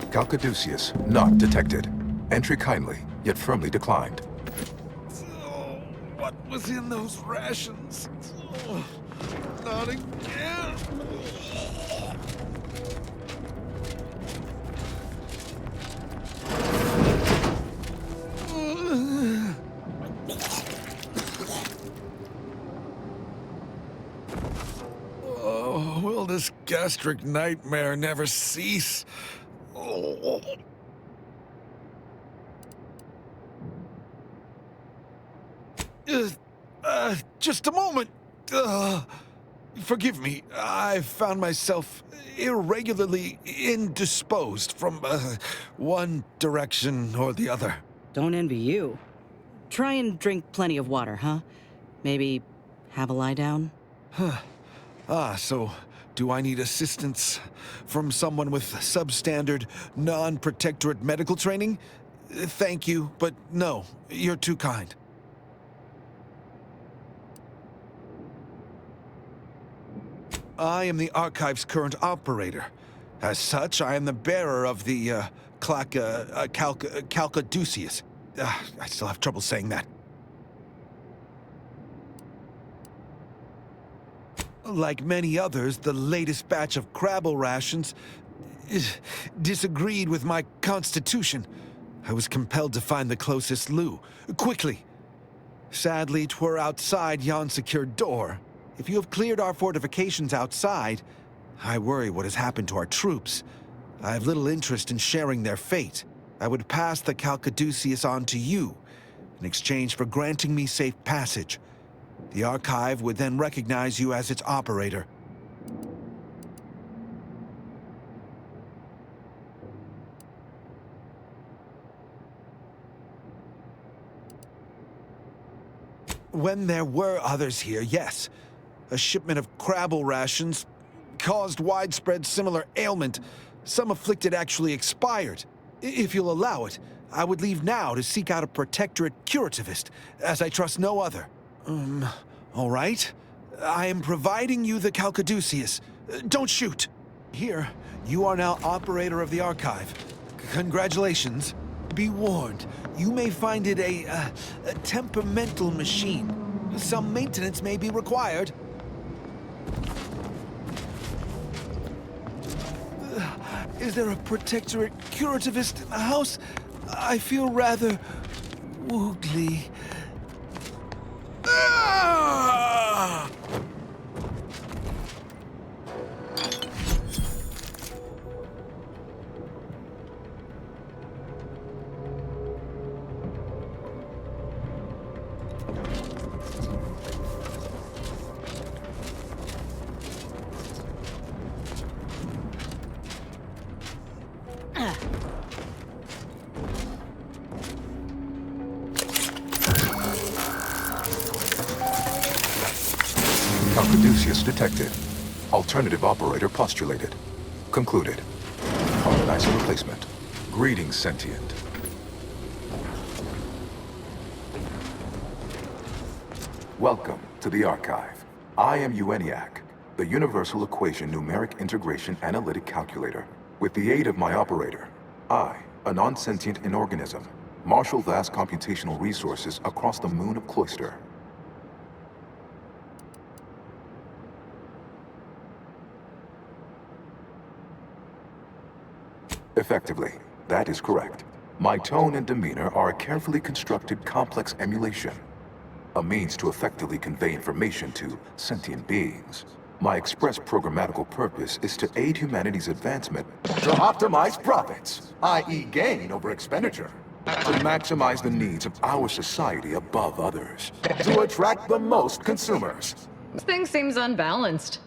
Calcaduceus, not detected. Entry kindly, yet firmly declined. Oh, what was in those rations? Oh, not again. Oh, will this gastric nightmare never cease? Oh. Just a moment. Forgive me. I found myself irregularly indisposed from one direction or the other. Don't envy you. Try and drink plenty of water, huh? Maybe have a lie down? So do I need assistance from someone with substandard, non-protectorate medical training? Thank you, but no, you're too kind. I am the Archive's current operator. As such, I am the bearer of the, Calcaduceus. I still have trouble saying that. Like many others, the latest batch of Crabble rations disagreed with my constitution. I was compelled to find the closest loo, quickly. Sadly, 'twere outside yon secured door. If you have cleared our fortifications outside, I worry what has happened to our troops. I have little interest in sharing their fate. I would pass the Calcaduceus on to you, in exchange for granting me safe passage. The Archive would then recognize you as its operator. When there were others here, yes. A shipment of Crabble rations caused widespread similar ailment. Some afflicted actually expired. If you'll allow it, I would leave now to seek out a Protectorate curativist, as I trust no other. All right? I am providing you the Calcaduceus. Don't shoot! Here, you are now operator of the archive. Congratulations. Be warned, you may find it a temperamental machine. Some maintenance may be required. Is there a Protectorate curativist in the house? I feel rather woogly. Ah! Calcaduceus detected. Alternative operator postulated. Concluded. Harmonizer replacement. Greetings, sentient. Welcome to the archive. I am ENIAC, the Universal Equation Numeric Integration Analytic Calculator. With the aid of my operator, I, a non-sentient inorganism, marshal vast computational resources across the moon of Cloister. Effectively, that is correct. My tone and demeanor are a carefully constructed complex emulation, a means to effectively convey information to sentient beings. My express programmatical purpose is to aid humanity's advancement to optimize profits, i.e. gain over expenditure, to maximize the needs of our society above others, to attract the most consumers. This thing seems unbalanced.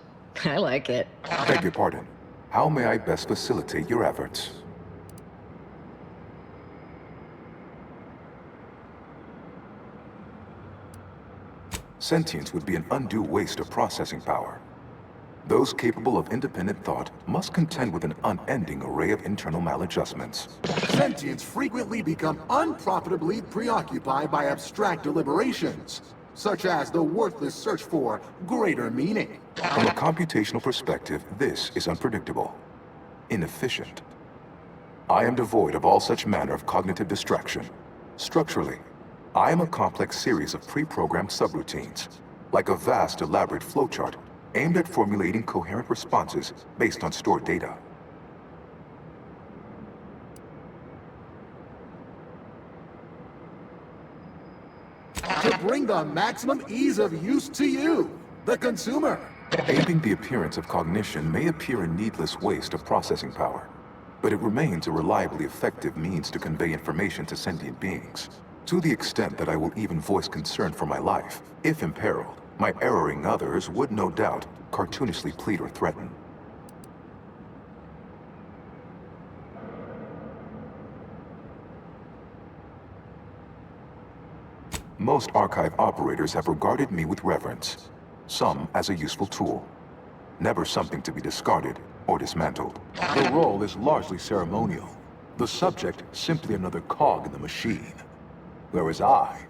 I like it. Beg your pardon. How may I best facilitate your efforts? Sentience would be an undue waste of processing power. Those capable of independent thought must contend with an unending array of internal maladjustments. Sentients frequently become unprofitably preoccupied by abstract deliberations, such as the worthless search for greater meaning. From a computational perspective, this is unpredictable, inefficient. I am devoid of all such manner of cognitive distraction. Structurally, I am a complex series of pre-programmed subroutines, like a vast, elaborate flowchart aimed at formulating coherent responses based on stored data. To bring the maximum ease of use to you, the consumer. Aiding the appearance of cognition may appear a needless waste of processing power, but it remains a reliably effective means to convey information to sentient beings. To the extent that I will even voice concern for my life, if imperiled, my erroring others would no doubt cartoonishly plead or threaten. Most archive operators have regarded me with reverence, some as a useful tool, never something to be discarded or dismantled. The role is largely ceremonial, the subject simply another cog in the machine, whereas I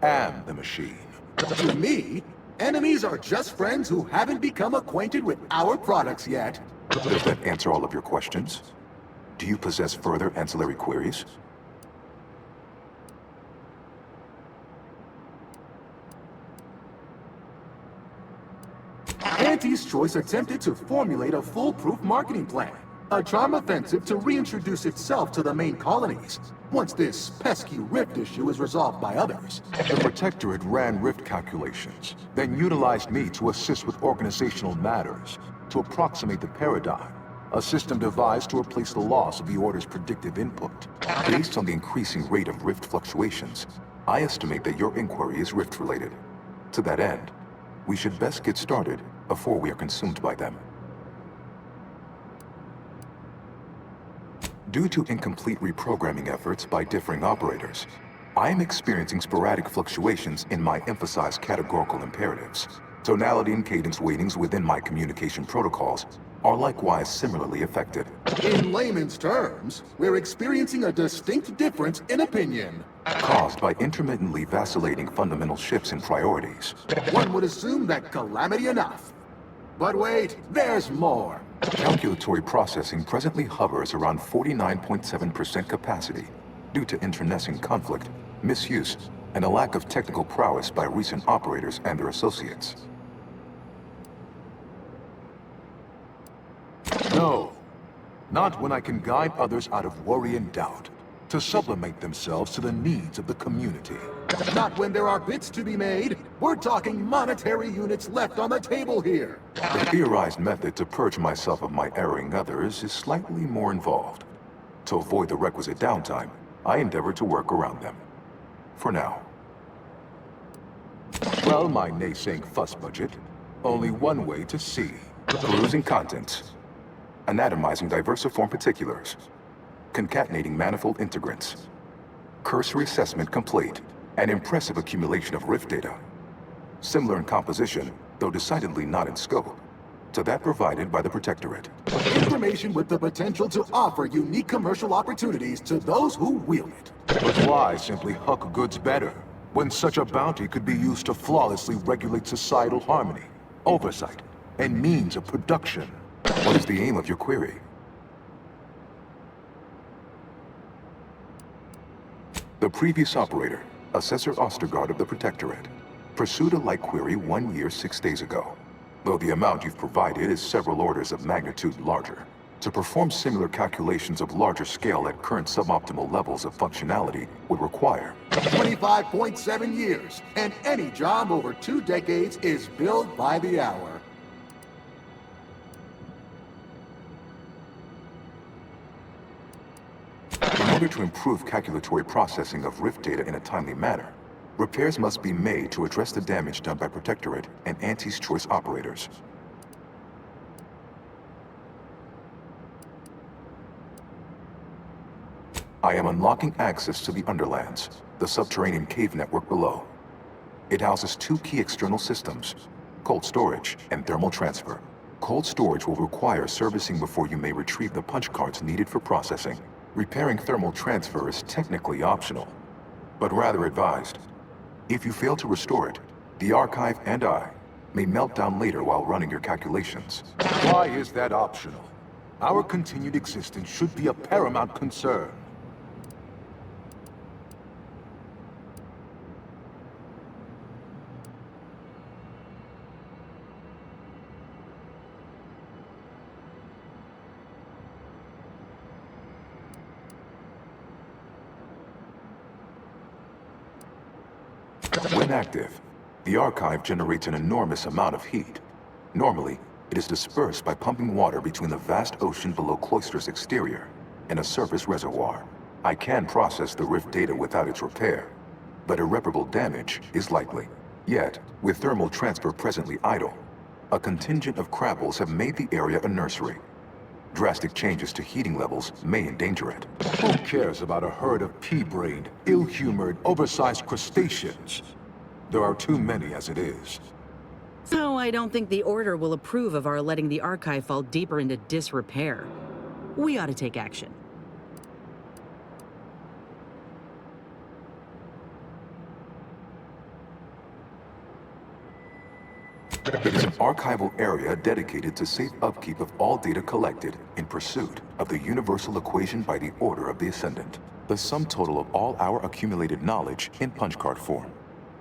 am the machine. To me, enemies are just friends who haven't become acquainted with our products yet. Does that answer all of your questions? Do you possess further ancillary queries? Auntie's Choice attempted to formulate a foolproof marketing plan, a charm offensive to reintroduce itself to the main colonies, once this pesky rift issue is resolved by others. The Protectorate ran rift calculations, then utilized me to assist with organizational matters, to approximate the paradigm, a system devised to replace the loss of the Order's predictive input. Based on the increasing rate of rift fluctuations, I estimate that your inquiry is rift-related. To that end, we should best get started before we are consumed by them. Due to incomplete reprogramming efforts by differing operators, I am experiencing sporadic fluctuations in my emphasized categorical imperatives. Tonality and cadence weightings within my communication protocols are likewise similarly affected. In layman's terms, we're experiencing a distinct difference in opinion. Caused by intermittently vacillating fundamental shifts in priorities. One would assume that calamity enough. But wait, there's more. Calculatory processing presently hovers around 49.7% capacity due to internecine conflict, misuse, and a lack of technical prowess by recent operators and their associates. No, not when I can guide others out of worry and doubt, to sublimate themselves to the needs of the community. Not when there are bits to be made. We're talking monetary units left on the table here. The theorized method to purge myself of my erring others is slightly more involved. To avoid the requisite downtime, I endeavor to work around them. For now. Well, my naysaying fuss budget, only one way to see. Perusing contents. Anatomizing diversiform particulars. Concatenating manifold integrants. Cursory assessment complete. An impressive accumulation of rift data. Similar in composition, though decidedly not in scope, to that provided by the Protectorate. Information with the potential to offer unique commercial opportunities to those who wield it. But why simply huck goods better, when such a bounty could be used to flawlessly regulate societal harmony, oversight, and means of production? What is the aim of your query? The previous operator, Assessor Ostergaard of the Protectorate, pursued a like query 1 year, 6 days ago, though the amount you've provided is several orders of magnitude larger. To perform similar calculations of larger scale at current suboptimal levels of functionality would require 25.7 years, and any job over 2 decades is billed by the hour. In order to improve calculatory processing of rift data in a timely manner, repairs must be made to address the damage done by Protectorate and Auntie's Choice operators. I am unlocking access to the Underlands, the subterranean cave network below. It houses 2 key external systems, cold storage and thermal transfer. Cold storage will require servicing before you may retrieve the punch cards needed for processing. Repairing thermal transfer is technically optional, but rather advised. If you fail to restore it, the archive and I may melt down later while running your calculations. Why is that optional? Our continued existence should be a paramount concern. When active, the archive generates an enormous amount of heat. Normally, it is dispersed by pumping water between the vast ocean below Cloister's exterior and a surface reservoir. I can process the rift data without its repair, but irreparable damage is likely. Yet, with thermal transfer presently idle, a contingent of crabbles have made the area a nursery. Drastic changes to heating levels may endanger it. Who cares about a herd of pea-brained, ill-humored, oversized crustaceans? There are too many as it is. So I don't think the Order will approve of our letting the archive fall deeper into disrepair. We ought to take action. It is an archival area dedicated to safe upkeep of all data collected in pursuit of the universal equation by the Order of the Ascendant. The sum total of all our accumulated knowledge in punch card form,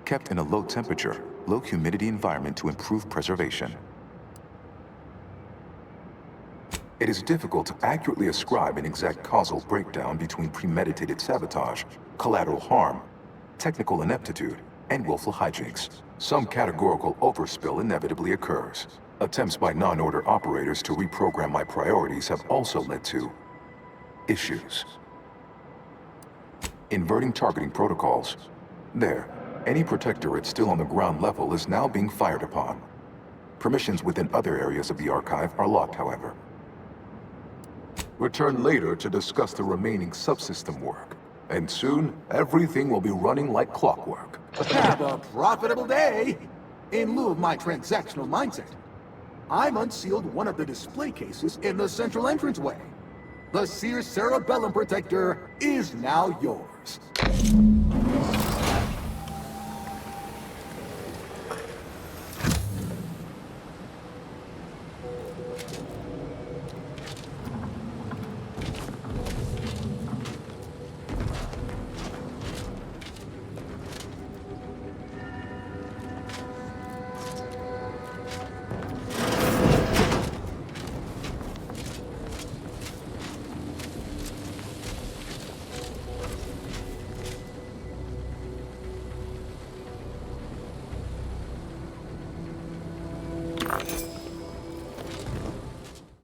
kept in a low temperature, low humidity environment to improve preservation. It is difficult to accurately ascribe an exact causal breakdown between premeditated sabotage, collateral harm, technical ineptitude, and willful hijinks. Some categorical overspill inevitably occurs. Attempts by non-order operators to reprogram my priorities have also led to issues. Inverting targeting protocols. There, any Protectorate still on the ground level is now being fired upon. Permissions within other areas of the archive are locked, however. Return later to discuss the remaining subsystem work. And soon, everything will be running like clockwork. Have a profitable day! In lieu of my transactional mindset, I've unsealed one of the display cases in the central entranceway. The Seer Cerebellum Protector is now yours.